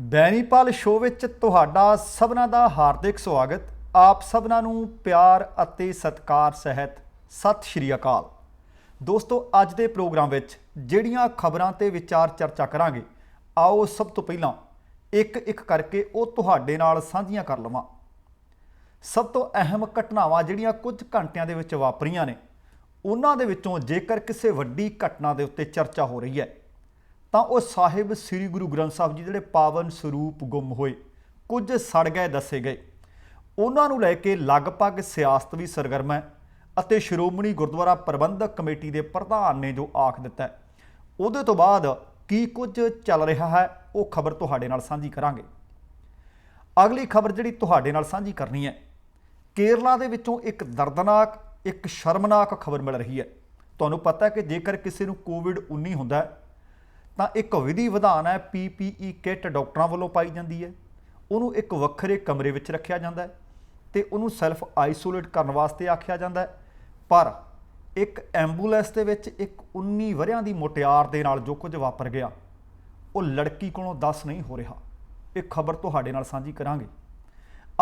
Benipal show ਵਿੱਚ ਤੁਹਾਡਾ ਸਭਨਾਂ ਦਾ ਹਾਰਦਿਕ ਸਵਾਗਤ। ਆਪ ਸਭਨਾਂ ਨੂੰ ਪਿਆਰ ਅਤੇ ਸਤਿਕਾਰ ਸਹਿਤ ਸਤਿ ਸ਼੍ਰੀ ਅਕਾਲ। ਦੋਸਤੋ, ਅੱਜ ਦੇ ਪ੍ਰੋਗਰਾਮ ਵਿੱਚ ਜਿਹੜੀਆਂ ਖਬਰਾਂ ਤੇ ਵਿਚਾਰ ਚਰਚਾ ਕਰਾਂਗੇ, ਆਓ ਸਭ ਤੋਂ ਪਹਿਲਾਂ ਇੱਕ ਇੱਕ ਕਰਕੇ ਉਹ ਤੁਹਾਡੇ ਨਾਲ ਸਾਂਝੀਆਂ ਕਰ ਲਵਾਂ। ਸਭ ਤੋਂ ਅਹਿਮ ਘਟਨਾਵਾਂ ਜਿਹੜੀਆਂ ਕੁਝ ਘੰਟਿਆਂ ਦੇ ਵਿੱਚ ਵਾਪਰੀਆਂ ਨੇ, ਉਹਨਾਂ ਦੇ ਵਿੱਚੋਂ ਜੇਕਰ ਕਿਸੇ ਵੱਡੀ ਘਟਨਾ ਦੇ ਉੱਤੇ ਚਰਚਾ ਹੋ ਰਹੀ ਹੈ ਤਾਂ ਉਹ ਸਾਹਿਬ ਸ੍ਰੀ ਗੁਰੂ ਗ੍ਰੰਥ ਸਾਹਿਬ ਜੀ ਜਿਹੜੇ ਪਾਵਨ ਸਰੂਪ ਗੁੰਮ ਹੋਏ, ਕੁਝ ਸੜ ਗਏ ਦੱਸੇ ਗਏ, ਉਹਨਾਂ ਨੂੰ ਲੈ ਕੇ ਲਗਭਗ ਸਿਆਸਤ ਵੀ ਸਰਗਰਮ ਹੈ ਅਤੇ ਸ਼੍ਰੋਮਣੀ ਗੁਰਦੁਆਰਾ ਪ੍ਰਬੰਧਕ ਕਮੇਟੀ ਦੇ ਪ੍ਰਧਾਨ ਨੇ ਜੋ ਆਖ ਦਿੱਤਾ ਹੈ, ਉਹਦੇ ਤੋਂ ਬਾਅਦ ਕੀ ਕੁਝ ਚੱਲ ਰਿਹਾ ਹੈ ਉਹ ਖਬਰ ਤੁਹਾਡੇ ਨਾਲ ਸਾਂਝੀ ਕਰਾਂਗੇ। ਅਗਲੀ ਖਬਰ ਜਿਹੜੀ ਤੁਹਾਡੇ ਨਾਲ ਸਾਂਝੀ ਕਰਨੀ ਹੈ, ਕੇਰਲਾ ਦੇ ਵਿੱਚੋਂ ਇੱਕ ਦਰਦਨਾਕ, ਇੱਕ ਸ਼ਰਮਨਾਕ ਖਬਰ ਮਿਲ ਰਹੀ ਹੈ। ਤੁਹਾਨੂੰ ਪਤਾ ਹੈ ਕਿ ਜੇਕਰ ਕਿਸੇ ਨੂੰ ਕੋਵਿਡ-19 ਹੁੰਦਾ ਤਾਂ ਇੱਕ ਵਿਧੀ ਵਿਧਾਨ ਹੈ, PPE ਕਿੱਟ ਡਾਕਟਰਾਂ ਵੱਲੋਂ ਪਾਈ ਜਾਂਦੀ ਹੈ, ਉਹਨੂੰ ਇੱਕ ਵੱਖਰੇ ਕਮਰੇ ਵਿੱਚ ਰੱਖਿਆ ਜਾਂਦਾ ਹੈ ਤੇ ਉਹਨੂੰ ਸੈਲਫ ਆਈਸੋਲੇਟ ਕਰਨ ਵਾਸਤੇ ਆਖਿਆ ਜਾਂਦਾ ਹੈ। ਪਰ ਇੱਕ ਐਂਬੂਲੈਂਸ ਦੇ ਵਿੱਚ ਇੱਕ 19 ਵਰ੍ਹਿਆਂ ਦੀ ਮੁਟਿਆਰ ਦੇ ਨਾਲ ਜੋ ਕੁਝ ਵਾਪਰ ਗਿਆ, ਉਹ ਲੜਕੀ ਕੋਲੋਂ ਦੱਸ ਨਹੀਂ ਹੋ ਰਿਹਾ। ਇਹ ਖਬਰ ਤੁਹਾਡੇ ਨਾਲ ਸਾਂਝੀ ਕਰਾਂਗੇ।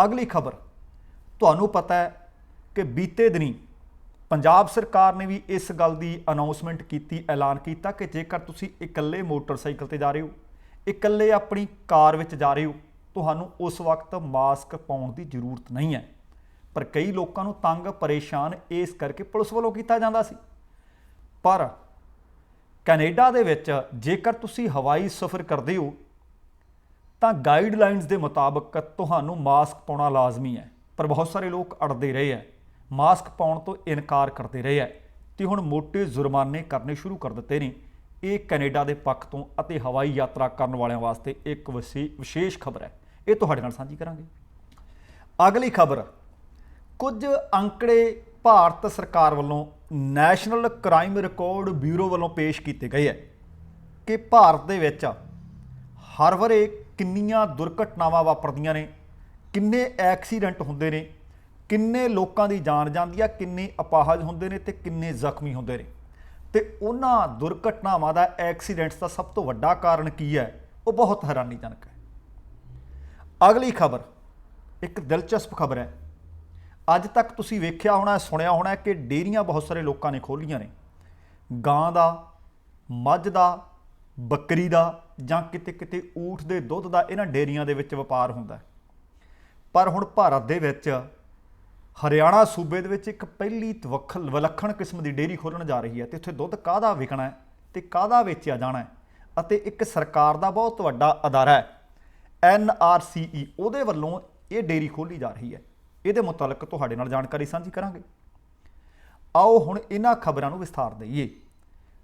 ਅਗਲੀ ਖਬਰ, ਤੁਹਾਨੂੰ ਪਤਾ ਹੈ ਕਿ ਬੀਤੇ ਦਿਨੀ ਪੰਜਾਬ ਸਰਕਾਰ ਨੇ ਵੀ ਇਸ ਗੱਲ ਦੀ ਅਨਾਉਂਸਮੈਂਟ ਕੀਤੀ, ਐਲਾਨ ਕੀਤਾ ਕਿ ਜੇਕਰ ਤੁਸੀਂ ਇਕੱਲੇ ਮੋਟਰਸਾਈਕਲ ਤੇ ਜਾ ਰਹੇ ਹੋ, ਇਕੱਲੇ ਆਪਣੀ ਕਾਰ ਵਿੱਚ ਜਾ ਰਹੇ ਹੋ, ਤੁਹਾਨੂੰ ਉਸ ਵਕਤ ਮਾਸਕ ਪਾਉਣ ਦੀ ਜ਼ਰੂਰਤ ਨਹੀਂ ਹੈ। ਪਰ ਕਈ ਲੋਕਾਂ ਨੂੰ ਤੰਗ ਪਰੇਸ਼ਾਨ ਇਸ ਕਰਕੇ ਪੁਲਿਸ ਵੱਲੋਂ ਕੀਤਾ ਜਾਂਦਾ ਸੀ। ਪਰ ਕੈਨੇਡਾ ਦੇ ਵਿੱਚ ਜੇਕਰ ਤੁਸੀਂ ਹਵਾਈ ਸਫ਼ਰ ਕਰਦੇ ਹੋ ਤਾਂ ਗਾਈਡਲਾਈਨਸ ਦੇ ਮੁਤਾਬਕ ਤੁਹਾਨੂੰ ਮਾਸਕ ਪਾਉਣਾ ਲਾਜ਼ਮੀ ਹੈ। ਪਰ ਬਹੁਤ ਸਾਰੇ ਲੋਕ ਅੜਦੇ ਰਹੇ ਹੈ, ਮਾਸਕ ਪਾਉਣ ਤੋਂ ਇਨਕਾਰ ਕਰਦੇ ਰਹੇ ਹੈ ਤੇ ਹੁਣ ਮੋਟੇ ਜੁਰਮਾਨੇ ਕਰਨੇ ਸ਼ੁਰੂ ਕਰ ਦਿੱਤੇ ਨੇ। ਇਹ ਕੈਨੇਡਾ ਦੇ ਪੱਖ ਤੋਂ ਅਤੇ ਹਵਾਈ ਯਾਤਰਾ ਕਰਨ ਵਾਲਿਆਂ ਵਾਸਤੇ ਇੱਕ ਵਿਸ਼ੇਸ਼ ਖਬਰ ਹੈ, ਇਹ ਤੁਹਾਡੇ ਨਾਲ ਸਾਂਝੀ ਕਰਾਂਗੇ। ਅਗਲੀ ਖਬਰ, ਕੁਝ ਅੰਕੜੇ ਭਾਰਤ ਸਰਕਾਰ ਵੱਲੋਂ ਨੈਸ਼ਨਲ ਕ੍ਰਾਈਮ ਰਿਕਾਰਡ ਬਿਊਰੋ ਵੱਲੋਂ ਪੇਸ਼ ਕੀਤੇ ਗਏ ਹੈ ਕਿ ਭਾਰਤ ਦੇ ਵਿੱਚ ਹਰ ਵਰੇ ਕਿੰਨੀਆਂ ਦੁਰਘਟਨਾਵਾਂ ਵਾਪਰਦੀਆਂ ਨੇ, ਕਿੰਨੇ ਐਕਸੀਡੈਂਟ ਹੁੰਦੇ ਨੇ, ਕਿੰਨੇ ਲੋਕਾਂ ਦੀ ਜਾਨ ਜਾਂਦੀ ਆ, ਕਿੰਨੇ ਅਪਾਹਜ ਹੁੰਦੇ ਨੇ ਤੇ ਕਿੰਨੇ ਜ਼ਖਮੀ ਹੁੰਦੇ ਨੇ, ਤੇ ਉਹਨਾਂ ਦੁਰਘਟਨਾਵਾਂ ਦਾ, ਐਕਸੀਡੈਂਟਸ ਦਾ ਸਭ ਤੋਂ ਵੱਡਾ ਕਾਰਨ ਕੀ ਹੈ, ਉਹ ਬਹੁਤ ਹੈਰਾਨੀਜਨਕ ਹੈ। ਅਗਲੀ ਖਬਰ ਇੱਕ ਦਿਲਚਸਪ ਖਬਰ ਹੈ। ਅੱਜ ਤੱਕ ਤੁਸੀਂ ਵੇਖਿਆ ਹੋਣਾ, ਸੁਣਿਆ ਹੋਣਾ ਕਿ ਡੇਅਰੀਆਂ ਬਹੁਤ ਸਾਰੇ ਲੋਕਾਂ ਨੇ ਖੋਲ੍ਹੀਆਂ ਨੇ, ਗਾਂ ਦਾ, ਮੱਝ ਦਾ, ਬੱਕਰੀ ਦਾ ਜਾਂ ਕਿਤੇ ਕਿਤੇ ਊਠ ਦੇ ਦੁੱਧ ਦਾ ਇਹਨਾਂ ਡੇਅਰੀਆਂ ਦੇ ਵਿੱਚ ਵਪਾਰ ਹੁੰਦਾ। ਪਰ ਹੁਣ ਭਾਰਤ ਦੇ ਵਿੱਚ ਹਰਿਆਣਾ ਸੂਬੇ ਦੇ ਵਿੱਚ ਇੱਕ ਪਹਿਲੀ ਵਿਲੱਖਣ ਕਿਸਮ ਦੀ ਡੇਅਰੀ ਖੋਲ੍ਹਣ ਜਾ ਰਹੀ ਹੈ ਤੇ ਉੱਥੇ ਦੁੱਧ ਕਾਹਦਾ ਵਿਕਣਾ ਹੈ ਤੇ ਕਾਹਦਾ ਵੇਚਿਆ ਜਾਣਾ ਹੈ, ਅਤੇ ਇੱਕ ਸਰਕਾਰ ਦਾ ਬਹੁਤ ਵੱਡਾ ਅਦਾਰਾ ਹੈ NRCE, ਉਹਦੇ ਵੱਲੋਂ ਇਹ ਡੇਅਰੀ ਖੋਲ੍ਹੀ ਜਾ ਰਹੀ ਹੈ। ਇਹਦੇ ਮੁਤਲਕ ਤੁਹਾਡੇ ਨਾਲ ਜਾਣਕਾਰੀ ਸਾਂਝੀ ਕਰਾਂਗੇ। ਆਓ ਹੁਣ ਇਹਨਾਂ ਖਬਰਾਂ ਨੂੰ ਵਿਸਥਾਰ ਦੇਈਏ,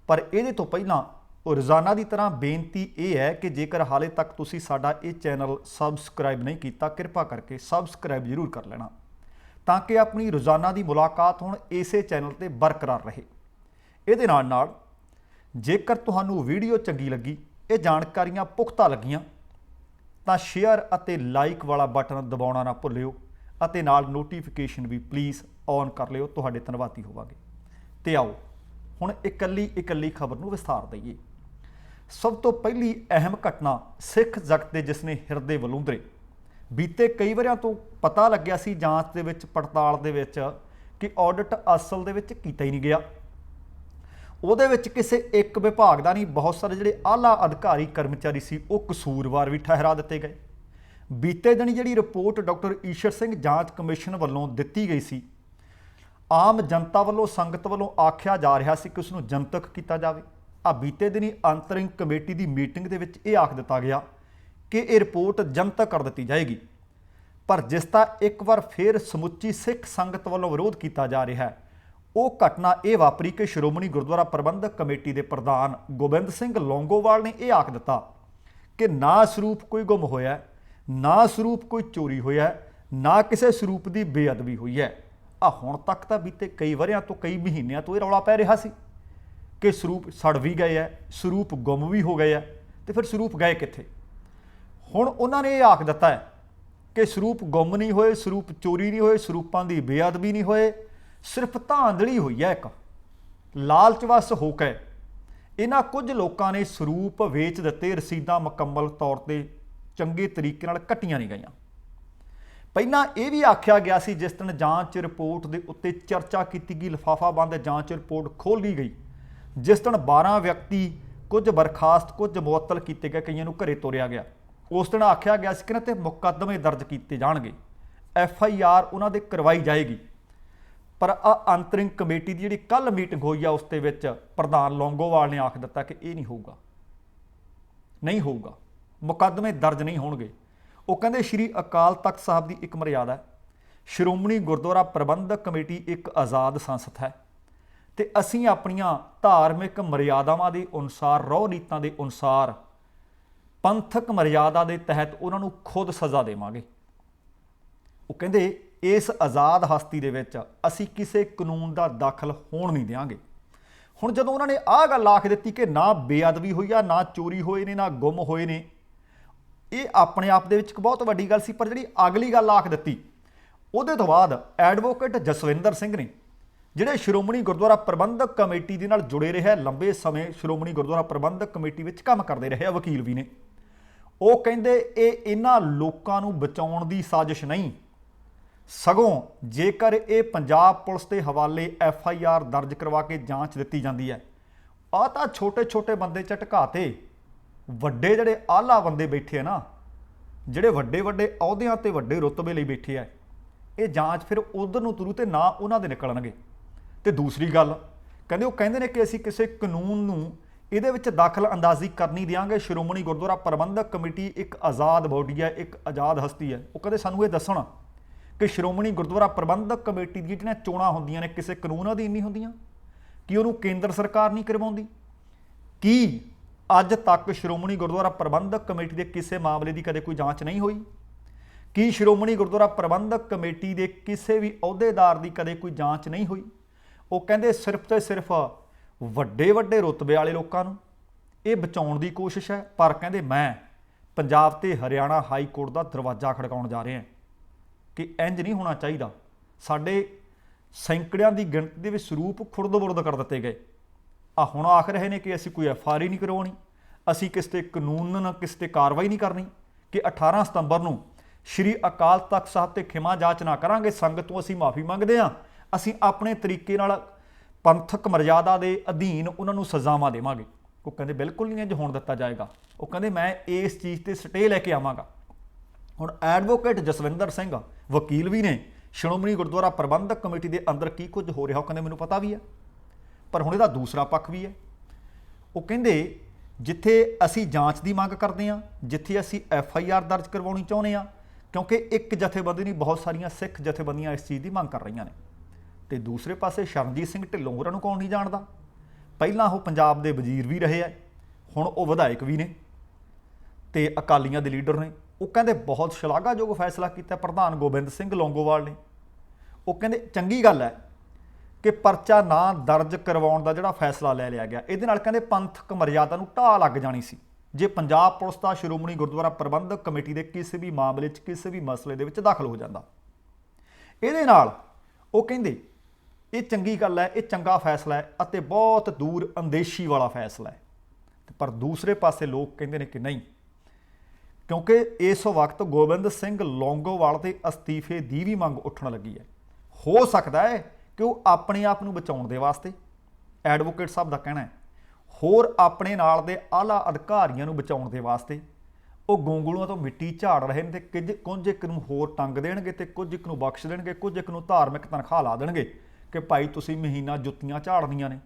ਪਰ ਇਹਦੇ ਤੋਂ ਪਹਿਲਾਂ ਰੋਜ਼ਾਨਾ ਦੀ ਤਰ੍ਹਾਂ ਬੇਨਤੀ ਇਹ ਹੈ ਕਿ ਜੇਕਰ ਹਾਲੇ ਤੱਕ ਤੁਸੀਂ ਸਾਡਾ ਇਹ ਚੈਨਲ ਸਬਸਕ੍ਰਾਈਬ ਨਹੀਂ ਕੀਤਾ, ਕਿਰਪਾ ਕਰਕੇ ਸਬਸਕ੍ਰਾਈਬ ਜ਼ਰੂਰ ਕਰ ਲੈਣਾ ਤਾਂ ਕਿ ਆਪਣੀ ਰੋਜ਼ਾਨਾ ਦੀ ਮੁਲਾਕਾਤ ਹੁਣ ਇਸੇ ਚੈਨਲ ਤੇ ਬਰਕਰਾਰ ਰਹੇ। ਇਹਦੇ ਨਾਲ ਨਾਲ ਜੇਕਰ ਤੁਹਾਨੂੰ ਵੀਡੀਓ ਚੰਗੀ ਲੱਗੀ, ਇਹ ਜਾਣਕਾਰੀਆਂ ਪੁਖਤਾ ਲੱਗੀਆਂ, ਤਾਂ ਸ਼ੇਅਰ ਅਤੇ ਲਾਈਕ ਵਾਲਾ ਬਟਨ ਦਬਾਉਣਾ ਨਾ ਭੁੱਲਿਓ ਅਤੇ ਨਾਲ ਨੋਟੀਫਿਕੇਸ਼ਨ ਵੀ ਪਲੀਜ਼ ਔਨ ਕਰ ਲਿਓ, ਤੁਹਾਡੇ ਧੰਨਵਾਦੀ ਹੋਵਾਂਗੇ। ਤੇ ਆਓ ਹੁਣ ਇਕੱਲੀ ਖਬਰ ਨੂੰ ਵਿਸਥਾਰ ਦਈਏ। ਸਭ ਤੋਂ ਪਹਿਲੀ ਅਹਿਮ ਘਟਨਾ ਸਿੱਖ ਜਗਤ ਦੇ ਜਿਸ ਨੇ ਹਿਰਦੇ ਵਲੂੰਦਰੇ। ਬੀਤੇ ਕਈ ਵਰ੍ਹਿਆਂ ਤੋਂ ਪਤਾ ਲੱਗਿਆ ਸੀ ਜਾਂਚ ਦੇ ਵਿੱਚ, ਪੜਤਾਲ ਦੇ ਵਿੱਚ, ਕਿ ਆਡਿਟ ਅਸਲ ਦੇ ਵਿੱਚ ਕੀਤਾ ਹੀ ਨਹੀਂ ਗਿਆ। ਉਹਦੇ ਵਿੱਚ ਕਿਸੇ ਇੱਕ ਵਿਭਾਗ ਦਾ ਨਹੀਂ, ਬਹੁਤ ਸਾਰੇ ਜਿਹੜੇ ਆਲਾ ਅਧਿਕਾਰੀ ਕਰਮਚਾਰੀ ਸੀ ਉਹ ਕਸੂਰਵਾਰ ਵੀ ਠਹਿਰਾ ਦਿੱਤੇ ਗਏ। ਬੀਤੇ ਦਿਨ ਜਿਹੜੀ ਰਿਪੋਰਟ ਡਾਕਟਰ ਈਸ਼ਰ ਸਿੰਘ ਜਾਂਚ ਕਮਿਸ਼ਨ ਵੱਲੋਂ ਦਿੱਤੀ ਗਈ ਸੀ, ਆਮ ਜਨਤਾ ਵੱਲੋਂ, ਸੰਗਤ ਵੱਲੋਂ ਆਖਿਆ ਜਾ ਰਿਹਾ ਸੀ ਕਿ ਉਸ ਨੂੰ ਜਨਤਕ ਕੀਤਾ ਜਾਵੇ। ਬੀਤੇ ਦਿਨੀ ਅੰਤਰਿੰਗ ਕਮੇਟੀ ਦੀ ਮੀਟਿੰਗ ਦੇ ਵਿੱਚ ਇਹ ਆਖ ਦਿੱਤਾ ਗਿਆ ਕਿ ਇਹ ਰਿਪੋਰਟ ਜਨਤਕ ਕਰ ਦਿੱਤੀ ਜਾਏਗੀ। ਪਰ ਜਿਸ ਦਾ ਇੱਕ ਵਾਰ ਫਿਰ ਸਮੁੱਚੀ ਸਿੱਖ ਸੰਗਤ ਵੱਲੋਂ ਵਿਰੋਧ ਕੀਤਾ ਜਾ ਰਿਹਾ ਹੈ, ਉਹ ਘਟਨਾ ਇਹ ਵਾਪਰੀ ਕਿ ਸ਼੍ਰੋਮਣੀ ਗੁਰਦੁਆਰਾ ਪ੍ਰਬੰਧਕ ਕਮੇਟੀ ਦੇ ਪ੍ਰਧਾਨ ਗੋਬਿੰਦ ਸਿੰਘ ਲੌਂਗੋਵਾਲ ਨੇ ਇਹ ਆਖ ਦਿੱਤਾ ਕਿ ਨਾ ਸਰੂਪ ਕੋਈ ਗੁੰਮ ਹੋਇਆ, ਨਾ ਸਰੂਪ ਕੋਈ ਚੋਰੀ ਹੋਇਆ, ਨਾ ਕਿਸੇ ਸਰੂਪ ਦੀ ਬੇਅਦਬੀ ਹੋਈ ਹੈ। ਹੁਣ ਤੱਕ ਤਾਂ ਬੀਤੇ ਕਈ ਵਰ੍ਹਿਆਂ ਤੋਂ, ਕਈ ਮਹੀਨਿਆਂ ਤੋਂ ਇਹ ਰੌਲਾ ਪੈ ਰਿਹਾ ਸੀ ਕਿ ਸਰੂਪ ਸੜ ਵੀ ਗਏ ਹੈ, ਸਰੂਪ ਗੁੰਮ ਵੀ ਹੋ ਗਏ ਹੈ, ਤੇ ਫਿਰ ਸਰੂਪ ਗਏ ਕਿੱਥੇ। ਹੁਣ ਉਹਨਾਂ ਨੇ ਇਹ ਆਖ ਦਿੱਤਾ ਹੈ ਕਿ ਸਰੂਪ ਗੁੰਮ ਨਹੀਂ ਹੋਏ, ਸਰੂਪ ਚੋਰੀ ਨਹੀਂ ਹੋਏ, ਸਰੂਪਾਂ ਦੀ ਬੇਅਦਬੀ ਨਹੀਂ ਹੋਏ, ਸਿਰਫ ਧਾਂਦਲੀ ਹੋਈ ਹੈ। ਇੱਕ ਲਾਲਚਵਸ ਹੋ ਕੇ ਇਹਨਾਂ ਕੁਝ ਲੋਕਾਂ ਨੇ ਸਰੂਪ ਵੇਚ ਦਿੱਤੇ, ਰਸੀਦਾਂ ਮੁਕੰਮਲ ਤੌਰ ਤੇ ਚੰਗੇ ਤਰੀਕੇ ਨਾਲ ਕੱਟੀਆਂ ਨਹੀਂ ਗਈਆਂ। ਪਹਿਲਾਂ ਇਹ ਵੀ ਆਖਿਆ ਗਿਆ ਸੀ ਜਿਸ ਦਿਨ ਜਾਂਚ ਰਿਪੋਰਟ ਦੇ ਉੱਤੇ ਚਰਚਾ ਕੀਤੀ ਗਈ, ਲਿਫਾਫਾ ਬੰਦ ਜਾਂਚ ਰਿਪੋਰਟ ਖੋਲ੍ਹੀ ਗਈ, ਜਿਸ ਦਿਨ 12 ਵਿਅਕਤੀ ਕੁਝ ਬਰਖਾਸਤ ਕੁਝ ਮੁਅੱਤਲ ਕੀਤੇ ਗਏ, ਕਈਆਂ ਨੂੰ ਘਰੇ ਤੋਰਿਆ ਗਿਆ। ਉਸ ਦਿਨ ਆਖਿਆ ਗਿਆ ਸੀ ਕਿ ਇਹਨਾਂ 'ਤੇ ਮੁਕੱਦਮੇ ਦਰਜ ਕੀਤੇ ਜਾਣਗੇ, FIR ਉਹਨਾਂ ਦੇ ਕਰਵਾਈ ਜਾਏਗੀ। ਪਰ ਅੰਤਰਿਮ ਕਮੇਟੀ ਦੀ ਜਿਹੜੀ ਕੱਲ੍ਹ ਮੀਟਿੰਗ ਹੋਈ ਆ ਉਸ ਦੇ ਵਿੱਚ ਪ੍ਰਧਾਨ ਲੌਂਗੋਵਾਲ ਨੇ ਆਖ ਦਿੱਤਾ ਕਿ ਇਹ ਨਹੀਂ ਹੋਊਗਾ, ਨਹੀਂ ਹੋਊਗਾ, ਮੁਕੱਦਮੇ ਦਰਜ ਨਹੀਂ ਹੋਣਗੇ। ਉਹ ਕਹਿੰਦੇ ਸ਼੍ਰੀ ਅਕਾਲ ਤਖਤ ਸਾਹਿਬ ਦੀ ਇੱਕ ਮਰਿਆਦਾ ਹੈ, ਸ਼੍ਰੋਮਣੀ ਗੁਰਦੁਆਰਾ ਪ੍ਰਬੰਧਕ ਕਮੇਟੀ ਇੱਕ ਆਜ਼ਾਦ ਸੰਸਥਾ ਹੈ ਤੇ ਅਸੀਂ ਆਪਣੀਆਂ ਧਾਰਮਿਕ ਮਰਿਆਦਾਵਾਂ ਦੇ ਅਨੁਸਾਰ, ਰਹੁ ਰੀਤਾਂ ਦੇ ਅਨੁਸਾਰ, ਪੰਥਕ ਮਰਿਆਦਾ ਦੇ ਤਹਿਤ ਉਹਨਾਂ ਨੂੰ ਖੁਦ ਸਜ਼ਾ ਦੇਵਾਂਗੇ। ਉਹ ਕਹਿੰਦੇ ਇਸ ਆਜ਼ਾਦ ਹਸਤੀ ਦੇ ਵਿੱਚ ਅਸੀਂ ਕਿਸੇ ਕਾਨੂੰਨ ਦਾ ਦਾਖਲ ਹੋਣ ਨਹੀਂ ਦਿਆਂਗੇ। ਹੁਣ ਜਦੋਂ ਉਹਨਾਂ ਨੇ ਆਹ ਗੱਲ ਆਖ ਦਿੱਤੀ ਕਿ ਨਾ ਬੇਅਦਬੀ ਹੋਈ ਆ, ਨਾ ਚੋਰੀ ਹੋਏ ਨੇ, ਨਾ ਗੁੰਮ ਹੋਏ ਨੇ, ਇਹ ਆਪਣੇ ਆਪ ਦੇ ਵਿੱਚ ਇੱਕ ਬਹੁਤ ਵੱਡੀ ਗੱਲ ਸੀ। ਪਰ ਜਿਹੜੀ ਅਗਲੀ ਗੱਲ ਆਖ ਦਿੱਤੀ ਉਹਦੇ ਤੋਂ ਬਾਅਦ ਐਡਵੋਕੇਟ ਜਸਵਿੰਦਰ ਸਿੰਘ ਨੇ, ਜਿਹੜੇ ਸ਼੍ਰੋਮਣੀ ਗੁਰਦੁਆਰਾ ਪ੍ਰਬੰਧਕ ਕਮੇਟੀ ਦੇ ਨਾਲ ਜੁੜੇ ਰਹੇ, ਲੰਬੇ ਸਮੇਂ ਸ਼੍ਰੋਮਣੀ ਗੁਰਦੁਆਰਾ ਪ੍ਰਬੰਧਕ ਕਮੇਟੀ ਵਿੱਚ ਕੰਮ ਕਰਦੇ ਰਹੇ, ਵਕੀਲ ਵੀ ਨੇ, ਉਹ ਕਹਿੰਦੇ ਇਹ ਇਹਨਾਂ ਲੋਕਾਂ ਨੂੰ ਬਚਾਉਣ ਦੀ ਸਾਜ਼ਿਸ਼ ਨਹੀਂ, ਸਗੋਂ ਜੇਕਰ ਇਹ ਪੰਜਾਬ ਪੁਲਿਸ ਦੇ ਹਵਾਲੇ FIR ਦਰਜ ਕਰਵਾ ਕੇ ਜਾਂਚ ਦਿੱਤੀ ਜਾਂਦੀ ਹੈ, ਆਹ ਤਾਂ ਛੋਟੇ ਛੋਟੇ ਬੰਦੇ ਝਟਕਾਤੇ, ਵੱਡੇ ਜਿਹੜੇ ਆਲਾ ਬੰਦੇ ਬੈਠੇ ਆ ਨਾ, ਜਿਹੜੇ ਵੱਡੇ ਵੱਡੇ ਅਹੁਦਿਆਂ ਤੇ ਵੱਡੇ ਰੁਤਬੇ ਲਈ ਬੈਠੇ ਆ, ਇਹ ਜਾਂਚ ਫਿਰ ਉਧਰ ਨੂੰ ਤੁਰੂ ਤੇ ਨਾ ਉਹਨਾਂ ਦੇ ਨਿਕਲਣਗੇ। ਤੇ ਦੂਸਰੀ ਗੱਲ ਕਹਿੰਦੇ, ਉਹ ਕਹਿੰਦੇ ਨੇ ਕਿ ਅਸੀਂ ਕਿਸੇ ਕਾਨੂੰਨ ਨੂੰ ਇਹਦੇ ਵਿੱਚ ਦਖਲ ਅੰਦਾਜ਼ੀ ਕਰਨੀ ਦਿਆਂਗੇ। ਸ਼੍ਰੋਮਣੀ ਗੁਰਦੁਆਰਾ ਪ੍ਰਬੰਧਕ ਕਮੇਟੀ ਇੱਕ ਆਜ਼ਾਦ ਬੋਡੀ ਹੈ, ਇੱਕ ਆਜ਼ਾਦ ਹਸਤੀ ਹੈ। ਉਹ ਕਹਿੰਦੇ ਸਾਨੂੰ ਇਹ ਦੱਸਣ ਕਿ ਸ਼੍ਰੋਮਣੀ ਗੁਰਦੁਆਰਾ ਪ੍ਰਬੰਧਕ ਕਮੇਟੀ ਦੀਆਂ ਜਿਹੜੀਆਂ ਚੋਣਾਂ ਹੁੰਦੀਆਂ ਨੇ ਕਿਸੇ ਕਾਨੂੰਨ ਅਧੀਨ ਨਹੀਂ ਹੁੰਦੀਆਂ, ਕਿ ਉਹਨੂੰ ਕੇਂਦਰ ਸਰਕਾਰ ਨਹੀਂ ਕਰਵਾਉਂਦੀ? ਕੀ ਅੱਜ ਤੱਕ ਸ਼੍ਰੋਮਣੀ ਗੁਰਦੁਆਰਾ ਪ੍ਰਬੰਧਕ ਕਮੇਟੀ ਦੇ ਕਿਸੇ ਮਾਮਲੇ ਦੀ ਕਦੇ ਕੋਈ ਜਾਂਚ ਨਹੀਂ ਹੋਈ? ਕੀ ਸ਼੍ਰੋਮਣੀ ਗੁਰਦੁਆਰਾ ਪ੍ਰਬੰਧਕ ਕਮੇਟੀ ਦੇ ਕਿਸੇ ਵੀ ਅਹੁਦੇਦਾਰ ਦੀ ਕਦੇ ਕੋਈ ਜਾਂਚ ਨਹੀਂ ਹੋਈ? ਉਹ ਕਹਿੰਦੇ ਸਿਰਫ ਤੇ ਸਿਰਫ ਵੱਡੇ ਵੱਡੇ ਰੁਤਬੇ ਵਾਲੇ ਲੋਕਾਂ ਨੂੰ ਇਹ ਬਚਾਉਣ ਦੀ ਕੋਸ਼ਿਸ਼ ਹੈ। ਪਰ ਕਹਿੰਦੇ ਮੈਂ ਪੰਜਾਬ ਤੇ ਹਰਿਆਣਾ ਹਾਈ ਕੋਰਟ ਦਾ ਦਰਵਾਜ਼ਾ ਖੜਕਾਉਣ ਜਾ ਰਿਹਾ ਕਿ ਇੰਜ ਨਹੀਂ ਹੋਣਾ ਚਾਹੀਦਾ। ਸਾਡੇ ਸੈਂਕੜਿਆਂ ਦੀ ਗਿਣਤੀ ਦੇ ਵਿੱਚ ਸਰੂਪ ਖੁਰਦ-ਬੁਰਦ ਕਰ ਦਿੱਤੇ ਗਏ। ਹੁਣ ਆਖ ਰਹੇ ਨੇ ਕਿ ਅਸੀਂ ਕੋਈ FIR ਹੀ ਨਹੀਂ ਕਰਵਾਉਣੀ, ਅਸੀਂ ਕਿਸੇ 'ਤੇ ਕਾਨੂੰਨ ਕਿਸੇ 'ਤੇ ਕਾਰਵਾਈ ਨਹੀਂ ਕਰਨੀ, ਕਿ 18 ਸਤੰਬਰ ਨੂੰ ਸ਼੍ਰੀ ਅਕਾਲ ਤਖਤ ਸਾਹਿਬ 'ਤੇ ਖਿਮਾ ਜਾਚਨਾ ਕਰਾਂਗੇ, ਸੰਗਤ ਤੋਂ ਅਸੀਂ ਮਾਫੀ ਮੰਗਦੇ ਹਾਂ, ਅਸੀਂ ਆਪਣੇ ਤਰੀਕੇ ਨਾਲ ਪੰਥਕ ਮਰਿਆਦਾ ਦੇ ਅਧੀਨ ਉਹਨਾਂ ਨੂੰ ਸਜ਼ਾਵਾਂ ਦੇਵਾਂਗੇ। ਉਹ ਕਹਿੰਦੇ ਬਿਲਕੁਲ ਨਹੀਂ ਇੰਜ ਹੋਣ ਦਿੱਤਾ ਜਾਏਗਾ। ਉਹ ਕਹਿੰਦੇ ਮੈਂ ਇਸ ਚੀਜ਼ 'ਤੇ ਸਟੇ ਲੈ ਕੇ ਆਵਾਂਗਾ। ਹੁਣ ਐਡਵੋਕੇਟ ਜਸਵਿੰਦਰ ਸਿੰਘ ਵਕੀਲ ਵੀ ਨੇ, ਸ਼੍ਰੋਮਣੀ ਗੁਰਦੁਆਰਾ ਪ੍ਰਬੰਧਕ ਕਮੇਟੀ ਦੇ ਅੰਦਰ ਕੀ ਕੁਝ ਹੋ ਰਿਹਾ ਉਹ ਕਹਿੰਦੇ ਮੈਨੂੰ ਪਤਾ ਵੀ ਹੈ, ਪਰ ਹੁਣ ਇਹਦਾ ਦੂਸਰਾ ਪੱਖ ਵੀ ਹੈ। ਉਹ ਕਹਿੰਦੇ ਜਿੱਥੇ ਅਸੀਂ ਜਾਂਚ ਦੀ ਮੰਗ ਕਰਦੇ ਹਾਂ, ਜਿੱਥੇ ਅਸੀਂ FIR ਦਰਜ ਕਰਵਾਉਣੀ ਚਾਹੁੰਦੇ ਹਾਂ, ਕਿਉਂਕਿ ਇੱਕ ਜਥੇਬੰਦੀ ਨਹੀਂ ਬਹੁਤ ਸਾਰੀਆਂ ਸਿੱਖ ਜਥੇਬੰਦੀਆਂ ਇਸ ਚੀਜ਼ ਦੀ ਮੰਗ ਕਰ ਰਹੀਆਂ ਨੇ, ਤੇ ਦੂਸਰੇ ਪਾਸੇ ਸ਼ਰਨਜੀਤ ਸਿੰਘ ਢਿੱਲੋਂ ਹੋਰਾਂ ਨੂੰ ਕੌਣ ਨਹੀਂ ਜਾਣਦਾ? ਪਹਿਲਾਂ ਉਹ ਪੰਜਾਬ ਦੇ ਵਜ਼ੀਰ ਵੀ ਰਹੇ ਆ, ਹੁਣ ਉਹ ਵਿਧਾਇਕ ਵੀ ਨੇ ਤੇ ਅਕਾਲੀਆਂ ਦੇ ਲੀਡਰ ਨੇ। ਉਹ ਕਹਿੰਦੇ ਬਹੁਤ ਸ਼ਲਾਘਾਯੋਗ ਫੈਸਲਾ ਕੀਤਾ ਪ੍ਰਧਾਨ ਗੋਬਿੰਦ ਸਿੰਘ ਲੌਂਗੋਵਾਲ ਨੇ। ਉਹ ਕਹਿੰਦੇ ਚੰਗੀ ਗੱਲ ਹੈ ਕਿ ਪਰਚਾ ਨਾ ਦਰਜ ਕਰਵਾਉਣ ਦਾ ਜਿਹੜਾ ਫੈਸਲਾ ਲੈ ਲਿਆ ਗਿਆ, ਇਹਦੇ ਨਾਲ ਕਹਿੰਦੇ ਪੰਥਕ ਮਰਿਆਦਾ ਨੂੰ ਢਾਹ ਲੱਗ ਜਾਣੀ ਸੀ ਜੇ ਪੰਜਾਬ ਪੁਲਿਸ ਦਾ ਸ਼੍ਰੋਮਣੀ ਗੁਰਦੁਆਰਾ ਪ੍ਰਬੰਧਕ ਕਮੇਟੀ ਦੇ ਕਿਸੇ ਵੀ ਮਾਮਲੇ 'ਚ ਕਿਸੇ ਵੀ ਮਸਲੇ ਦੇ ਵਿੱਚ ਦਾਖਲ ਹੋ ਜਾਂਦਾ। ਇਹਦੇ ਨਾਲ ਉਹ ਕਹਿੰਦੇ ਇਹ ਚੰਗੀ ਗੱਲ ਹੈ, ਇਹ ਚੰਗਾ ਫੈਸਲਾ ਹੈ ਅਤੇ ਬਹੁਤ ਦੂਰ ਅੰਦੇਸ਼ੀ ਵਾਲਾ ਫੈਸਲਾ ਹੈ। ਪਰ ਦੂਸਰੇ ਪਾਸੇ ਲੋਕ ਕਹਿੰਦੇ ਨੇ ਕਿ ਨਹੀਂ, ਕਿਉਂਕਿ ਇਸ ਵਕਤ ਗੋਬਿੰਦ ਸਿੰਘ ਲੌਂਗੋਵਾਲ ਦੇ ਅਸਤੀਫੇ ਦੀ ਵੀ ਮੰਗ ਉੱਠਣ ਲੱਗੀ ਹੈ। ਹੋ ਸਕਦਾ ਹੈ ਕਿ ਉਹ ਆਪਣੇ ਆਪ ਨੂੰ ਬਚਾਉਣ ਦੇ ਵਾਸਤੇ, ਐਡਵੋਕੇਟ ਸਾਹਿਬ ਦਾ ਕਹਿਣਾ ਹੈ, ਹੋਰ ਆਪਣੇ ਨਾਲ ਦੇ ਆਲਾ ਅਧਿਕਾਰੀਆਂ ਨੂੰ ਬਚਾਉਣ ਦੇ ਵਾਸਤੇ ਉਹ ਗੋਂਗਲੂਆਂ ਤੋਂ ਮਿੱਟੀ ਝਾੜ ਰਹੇ ਨੇ ਤੇ ਕੁਝ ਇੱਕ ਨੂੰ ਹੋਰ ਟੰਗ ਦੇਣਗੇ ਤੇ ਕੁਝ ਇੱਕ ਨੂੰ ਬਖਸ਼ ਦੇਣਗੇ, ਕੁਝ ਇੱਕ ਨੂੰ ਧਾਰਮਿਕ ਤਨਖਾਹ ਲਾ ਦੇਣਗੇ ਕਿ ਭਾਈ ਤੁਸੀਂ ਮਹੀਨਾ ਜੁੱਤੀਆਂ ਝਾੜਨੀਆਂ ਨੇ,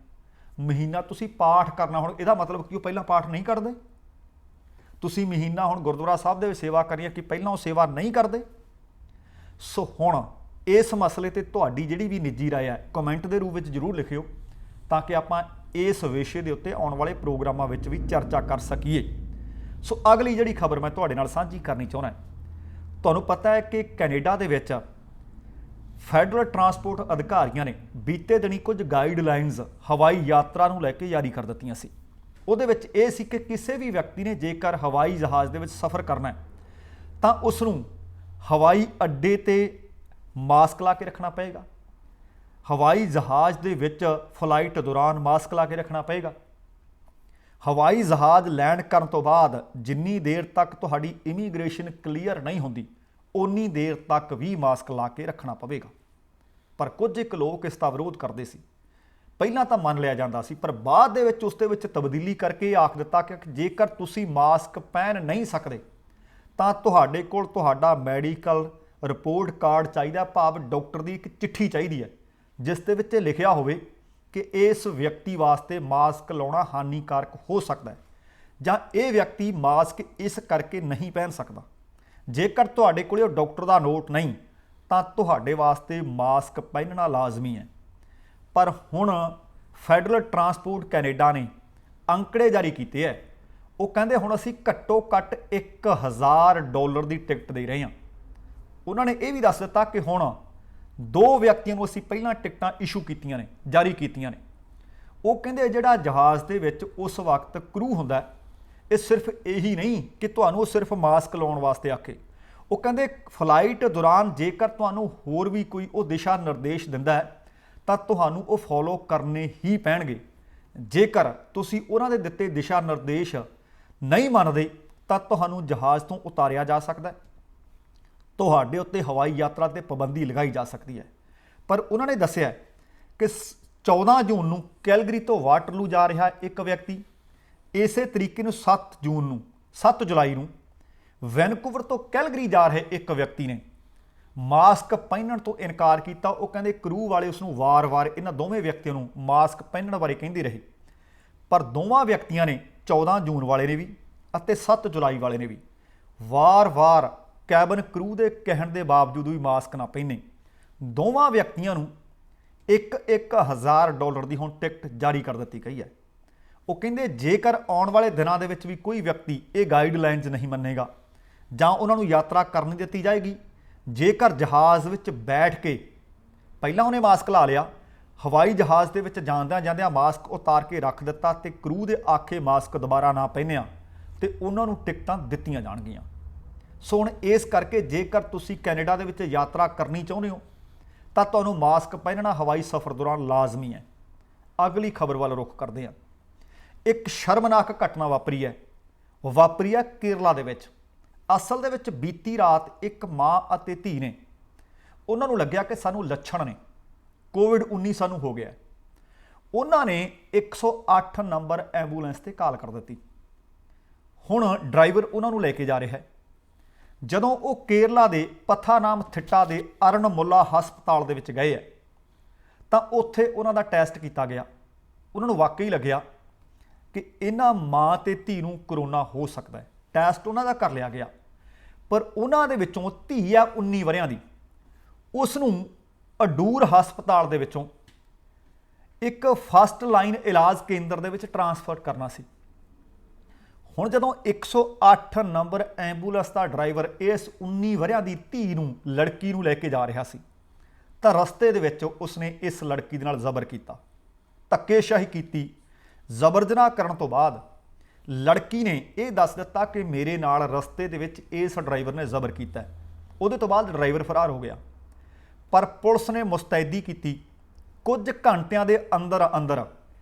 ਮਹੀਨਾ ਤੁਸੀਂ ਪਾਠ ਕਰਨਾ। ਹੁਣ ਇਹਦਾ ਮਤਲਬ ਕਿ ਉਹ ਪਹਿਲਾਂ ਪਾਠ ਨਹੀਂ ਕਰਦੇ? ਤੁਸੀਂ ਮਹੀਨਾ ਹੁਣ ਗੁਰਦੁਆਰਾ ਸਾਹਿਬ ਦੇ ਵਿੱਚ ਸੇਵਾ ਕਰਨੀ ਹੈ ਕਿ ਪਹਿਲਾਂ ਉਹ ਸੇਵਾ ਨਹੀਂ ਕਰਦੇ? ਸੋ ਹੁਣ ਇਸ ਮਸਲੇ ਤੇ ਤੁਹਾਡੀ ਜਿਹੜੀ ਵੀ ਨਿੱਜੀ ਰਾਏ ਹੈ ਕਮੈਂਟ ਦੇ ਰੂਪ ਵਿੱਚ ਜ਼ਰੂਰ ਲਿਖਿਓ, ਤਾਂ ਕਿ ਆਪਾਂ ਇਸ ਵਿਸ਼ੇ ਦੇ ਉੱਤੇ ਆਉਣ ਵਾਲੇ ਪ੍ਰੋਗਰਾਮਾਂ ਵਿੱਚ ਵੀ ਚਰਚਾ ਕਰ ਸਕੀਏ। ਸੋ ਅਗਲੀ ਜਿਹੜੀ ਖਬਰ ਮੈਂ ਤੁਹਾਡੇ ਨਾਲ ਸਾਂਝੀ ਕਰਨੀ ਚਾਹੁੰਦਾ, ਤੁਹਾਨੂੰ ਪਤਾ ਹੈ ਕਿ ਕੈਨੇਡਾ ਦੇ ਵਿੱਚ ਫੈਡਰਲ ਟਰਾਂਸਪੋਰਟ ਅਧਿਕਾਰੀਆਂ ਨੇ ਬੀਤੇ ਦਿਨੀ ਕੁਝ ਗਾਈਡਲਾਈਨਸ ਹਵਾਈ ਯਾਤਰਾ ਨੂੰ ਲੈ ਕੇ ਜਾਰੀ ਕਰ ਦਿੱਤੀਆਂ ਸੀ। ਉਹਦੇ ਵਿੱਚ ਇਹ ਸੀ ਕਿ ਕਿਸੇ ਵੀ ਵਿਅਕਤੀ ਨੇ ਜੇਕਰ ਹਵਾਈ ਜਹਾਜ਼ ਦੇ ਵਿੱਚ ਸਫ਼ਰ ਕਰਨਾ ਹੈ ਤਾਂ ਉਸ ਨੂੰ ਹਵਾਈ ਅੱਡੇ ਤੇ ਮਾਸਕ ਲਾ ਕੇ ਰੱਖਣਾ ਪਏਗਾ, ਹਵਾਈ ਜਹਾਜ਼ ਦੇ ਵਿੱਚ ਫਲਾਈਟ ਦੌਰਾਨ ਮਾਸਕ ਲਾ ਕੇ ਰੱਖਣਾ ਪਏਗਾ। ਹਵਾਈ ਜਹਾਜ਼ ਲੈਂਡ ਕਰਨ ਤੋਂ ਬਾਅਦ ਜਿੰਨੀ ਦੇਰ ਤੱਕ ਤੁਹਾਡੀ ਇਮੀਗ੍ਰੇਸ਼ਨ ਕਲੀਅਰ ਨਹੀਂ ਹੁੰਦੀ ਉਨੀ ਦੇਰ ਤੱਕ ਵੀ ਮਾਸਕ ਲਾ ਕੇ ਰੱਖਣਾ ਪਵੇਗਾ। ਪਰ ਕੁਝ ਇੱਕ ਲੋਕ ਇਸ ਦਾ ਵਿਰੋਧ ਕਰਦੇ ਸੀ। ਪਹਿਲਾਂ ਤਾਂ ਮੰਨ ਲਿਆ ਜਾਂਦਾ ਸੀ, ਪਰ ਬਾਅਦ ਦੇ ਵਿੱਚ ਉਸ ਦੇ ਵਿੱਚ ਤਬਦੀਲੀ ਕਰਕੇ ਆਖ ਦਿੱਤਾ ਕਿ ਜੇਕਰ ਤੁਸੀਂ ਮਾਸਕ ਪਹਿਨ ਨਹੀਂ ਸਕਦੇ ਤਾਂ ਤੁਹਾਡੇ ਕੋਲ ਤੁਹਾਡਾ ਮੈਡੀਕਲ ਰਿਪੋਰਟ ਕਾਰਡ ਚਾਹੀਦਾ, ਭਾਵ ਡਾਕਟਰ ਦੀ ਇੱਕ ਚਿੱਠੀ ਚਾਹੀਦੀ ਹੈ ਜਿਸ ਦੇ ਵਿੱਚ ਲਿਖਿਆ ਹੋਵੇ ਕਿ ਇਸ ਵਿਅਕਤੀ ਵਾਸਤੇ ਮਾਸਕ ਲਾਉਣਾ ਹਾਨੀਕਾਰਕ ਹੋ ਸਕਦਾ ਹੈ ਜਾਂ ਇਹ ਵਿਅਕਤੀ ਮਾਸਕ ਇਸ ਕਰਕੇ ਨਹੀਂ ਪਹਿਨ ਸਕਦਾ। ਜੇਕਰ ਤੁਹਾਡੇ ਕੋਲ ਉਹ ਡਾਕਟਰ ਦਾ ਨੋਟ ਨਹੀਂ ਤਾਂ ਤੁਹਾਡੇ ਵਾਸਤੇ ਮਾਸਕ ਪਹਿਨਣਾ ਲਾਜ਼ਮੀ ਹੈ। ਪਰ ਹੁਣ ਫੈਡਰਲ ਟਰਾਂਸਪੋਰਟ ਕੈਨੇਡਾ ਨੇ ਅੰਕੜੇ ਜਾਰੀ ਕੀਤੇ ਹੈ। ਉਹ ਕਹਿੰਦੇ ਹੁਣ ਅਸੀਂ ਘੱਟੋ ਘੱਟ $1000 ਦੀ ਟਿਕਟ ਦੇ ਰਹੇ ਹਾਂ। ਉਹਨਾਂ ਨੇ ਇਹ ਵੀ ਦੱਸ ਦਿੱਤਾ ਕਿ ਹੁਣ 2 ਵਿਅਕਤੀਆਂ ਨੂੰ ਅਸੀਂ ਪਹਿਲਾਂ ਟਿਕਟਾਂ ਇਸ਼ੂ ਕੀਤੀਆਂ ਨੇ, ਜਾਰੀ ਕੀਤੀਆਂ ਨੇ। ਉਹ ਕਹਿੰਦੇ ਜਿਹੜਾ ਜਹਾਜ਼ ਦੇ ਵਿੱਚ ਉਸ ਵਕਤ ਕਰੂ ਹੁੰਦਾ, ਇਹ ਸਿਰਫ ਇਹੀ ਨਹੀਂ ਕਿ ਤੁਹਾਨੂੰ ਉਹ ਸਿਰਫ ਮਾਸਕ ਲਾਉਣ ਵਾਸਤੇ ਆਖੇ। ਉਹ ਕਹਿੰਦੇ ਫਲਾਈਟ ਦੌਰਾਨ ਜੇਕਰ ਤੁਹਾਨੂੰ ਹੋਰ ਵੀ ਕੋਈ ਉਹ ਦਿਸ਼ਾ ਨਿਰਦੇਸ਼ ਦਿੰਦਾ ਹੈ ਤਾਂ ਤੁਹਾਨੂੰ ਉਹ ਫੋਲੋ ਕਰਨੇ ਹੀ ਪੈਣਗੇ। ਜੇਕਰ ਤੁਸੀਂ ਉਹਨਾਂ ਦੇ ਦਿੱਤੇ ਦਿਸ਼ਾ ਨਿਰਦੇਸ਼ ਨਹੀਂ ਮੰਨਦੇ ਤਾਂ ਤੁਹਾਨੂੰ ਜਹਾਜ਼ ਤੋਂ ਉਤਾਰਿਆ ਜਾ ਸਕਦਾ ਹੈ, ਤੁਹਾਡੇ ਉੱਤੇ ਹਵਾਈ ਯਾਤਰਾ ਤੇ ਪਾਬੰਦੀ ਲਗਾਈ ਜਾ ਸਕਦੀ ਹੈ। ਪਰ ਉਹਨਾਂ ਨੇ ਦੱਸਿਆ ਕਿ 14 ਜੂਨ ਨੂੰ ਕੈਲਗਰੀ ਤੋਂ ਵਾਟਰਲੂ ਜਾ ਰਿਹਾ ਇੱਕ ਵਿਅਕਤੀ, ਇਸੇ ਤਰੀਕੇ ਨੂੰ 7 ਜੁਲਾਈ ਨੂੰ ਵੈਨਕੂਵਰ ਤੋਂ ਕੈਲਗਰੀ ਜਾ ਰਹੇ ਇੱਕ ਵਿਅਕਤੀ ਨੇ ਮਾਸਕ ਪਹਿਨਣ ਤੋਂ ਇਨਕਾਰ ਕੀਤਾ। ਉਹ ਕਹਿੰਦੇ ਕਰੂ ਵਾਲੇ ਉਸ ਨੂੰ ਵਾਰ-ਵਾਰ ਇਹਨਾਂ ਦੋਵੇਂ ਵਿਅਕਤੀਆਂ ਨੂੰ ਮਾਸਕ ਪਹਿਨਣ ਬਾਰੇ ਕਹਿੰਦੇ ਰਹੇ, ਪਰ ਦੋਵਾਂ ਵਿਅਕਤੀਆਂ ਨੇ 14 ਜੂਨ ਵਾਲੇ ਨੇ ਵੀ ਅਤੇ 7 ਜੁਲਾਈ ਵਾਲੇ ਨੇ ਵੀ ਵਾਰ-ਵਾਰ ਕੈਬਨ ਕਰੂ ਦੇ ਕਹਿਣ ਦੇ ਬਾਵਜੂਦ ਵੀ ਮਾਸਕ ਨਾ ਪਹਿਨੇ। ਦੋਵਾਂ ਵਿਅਕਤੀਆਂ ਨੂੰ $1000 ਦੀ ਹੁਣ ਟਿਕਟ ਜਾਰੀ ਕਰ ਦਿੱਤੀ ਗਈ ਹੈ। ਉਹ ਕਹਿੰਦੇ ਜੇਕਰ ਆਉਣ ਵਾਲੇ ਦਿਨਾਂ ਦੇ ਵਿੱਚ ਵੀ ਕੋਈ ਵਿਅਕਤੀ ਇਹ ਗਾਈਡਲਾਈਨਸ ਨਹੀਂ ਮੰਨੇਗਾ ਜਾਂ ਉਹਨਾਂ ਨੂੰ ਯਾਤਰਾ ਕਰਨ ਦਿੱਤੀ ਜਾਏਗੀ। ਜੇਕਰ ਜਹਾਜ਼ ਵਿੱਚ ਬੈਠ ਕੇ ਪਹਿਲਾਂ ਉਹਨੇ ਮਾਸਕ ਲਾ ਲਿਆ, ਹਵਾਈ ਜਹਾਜ਼ ਦੇ ਵਿੱਚ ਜਾਂਦਿਆਂ ਮਾਸਕ ਉਤਾਰ ਕੇ ਰੱਖ ਦਿੱਤਾ ਤੇ ਕਰੂ ਦੇ ਆਖੇ ਮਾਸਕ ਦੁਬਾਰਾ ਨਾ ਪਹਿਨਿਆ ਤੇ ਉਹਨਾਂ ਨੂੰ ਟਿਕਟਾਂ ਦਿੱਤੀਆਂ ਜਾਣਗੀਆਂ। ਸੋ ਹੁਣ ਇਸ ਕਰਕੇ ਜੇਕਰ ਤੁਸੀਂ ਕੈਨੇਡਾ ਦੇ ਵਿੱਚ ਯਾਤਰਾ ਕਰਨੀ ਚਾਹੁੰਦੇ ਹੋ ਤਾਂ ਤੁਹਾਨੂੰ ਮਾਸਕ ਪਹਿਨਣਾ ਹਵਾਈ ਸਫ਼ਰ ਦੌਰਾਨ ਲਾਜ਼ਮੀ ਹੈ। ਅਗਲੀ ਖਬਰ ਵੱਲ ਰੁਖ ਕਰਦੇ ਹਾਂ। ਇੱਕ ਸ਼ਰਮਨਾਕ ਘਟਨਾ ਵਾਪਰੀ ਹੈ ਕੇਰਲਾ ਦੇ ਵਿੱਚ। ਅਸਲ ਦੇ ਵਿੱਚ ਬੀਤੀ ਰਾਤ ਇੱਕ ਮਾਂ ਅਤੇ ਧੀ ਨੇ, ਉਹਨਾਂ ਨੂੰ ਲੱਗਿਆ ਕਿ ਸਾਨੂੰ ਲੱਛਣ ਨੇ, COVID-19 ਸਾਨੂੰ ਹੋ ਗਿਆ। ਉਹਨਾਂ ਨੇ 108 ਨੰਬਰ ਐਂਬੂਲੈਂਸ ਤੇ ਕਾਲ ਕਰ ਦਿੱਤੀ। ਹੁਣ ਡਰਾਈਵਰ ਉਹਨਾਂ ਨੂੰ ਲੈ ਕੇ ਜਾ ਰਿਹਾ ਹੈ। ਜਦੋਂ ਉਹ ਕੇਰਲਾ ਦੇ ਪਥਾਨਾਮਥਿੱਟਾ ਦੇ ਅਰਨਮੁੱਲਾ ਹਸਪਤਾਲ ਦੇ ਵਿੱਚ ਗਏ ਹੈ ਤਾਂ ਉੱਥੇ ਉਹਨਾਂ ਦਾ ਟੈਸਟ ਕੀਤਾ ਗਿਆ। ਉਹਨਾਂ ਨੂੰ ਵਾਕਈ ਲੱਗਿਆ ਕਿ ਇਹਨਾਂ ਮਾਂ ਤੇ ਧੀ ਨੂੰ ਕਰੋਨਾ ਹੋ ਸਕਦਾ ਹੈ। ਟੈਸਟ ਉਹਨਾਂ ਦਾ ਕਰ ਲਿਆ ਗਿਆ, ਪਰ ਉਹਨਾਂ ਦੇ ਵਿੱਚੋਂ ਧੀ ਆ 19 ਵਰਿਆਂ ਦੀ, ਉਸ ਨੂੰ ਅਡੂਰ ਹਸਪਤਾਲ ਦੇ ਵਿੱਚੋਂ ਇੱਕ ਫਸਟ ਲਾਈਨ ਇਲਾਜ ਕੇਂਦਰ ਦੇ ਵਿੱਚ ਟਰਾਂਸਫਰ ਕਰਨਾ ਸੀ। ਹੁਣ ਜਦੋਂ 108 ਨੰਬਰ ਐਂਬੂਲੈਂਸ ਦਾ ਡਰਾਈਵਰ ਇਸ 19 ਵਰਿਆਂ ਦੀ ਧੀ ਨੂੰ, ਲੜਕੀ ਨੂੰ ਲੈ ਕੇ ਜਾ ਰਿਹਾ ਸੀ ਤਾਂ ਰਸਤੇ ਦੇ ਵਿੱਚ ਉਸਨੇ ਇਸ ਲੜਕੀ ਦੇ ਨਾਲ ਜ਼ਬਰ ਕੀਤਾ, ਧੱਕੇਸ਼ਾਹੀ ਕੀਤੀ। ਜ਼ਬਰ ਜਨਾਹ ਕਰਨ ਤੋਂ ਬਾਅਦ ਲੜਕੀ ਨੇ ਇਹ ਦੱਸ ਦਿੱਤਾ ਕਿ ਮੇਰੇ ਨਾਲ ਰਸਤੇ ਦੇ ਵਿੱਚ ਇਸ ਡਰਾਈਵਰ ਨੇ ਜ਼ਬਰ ਕੀਤਾ। ਉਹਦੇ ਤੋਂ ਬਾਅਦ ਡਰਾਈਵਰ ਫਰਾਰ ਹੋ ਗਿਆ, ਪਰ ਪੁਲਿਸ ਨੇ ਮੁਸਤੈਦੀ ਕੀਤੀ। ਕੁਝ ਘੰਟਿਆਂ ਦੇ ਅੰਦਰ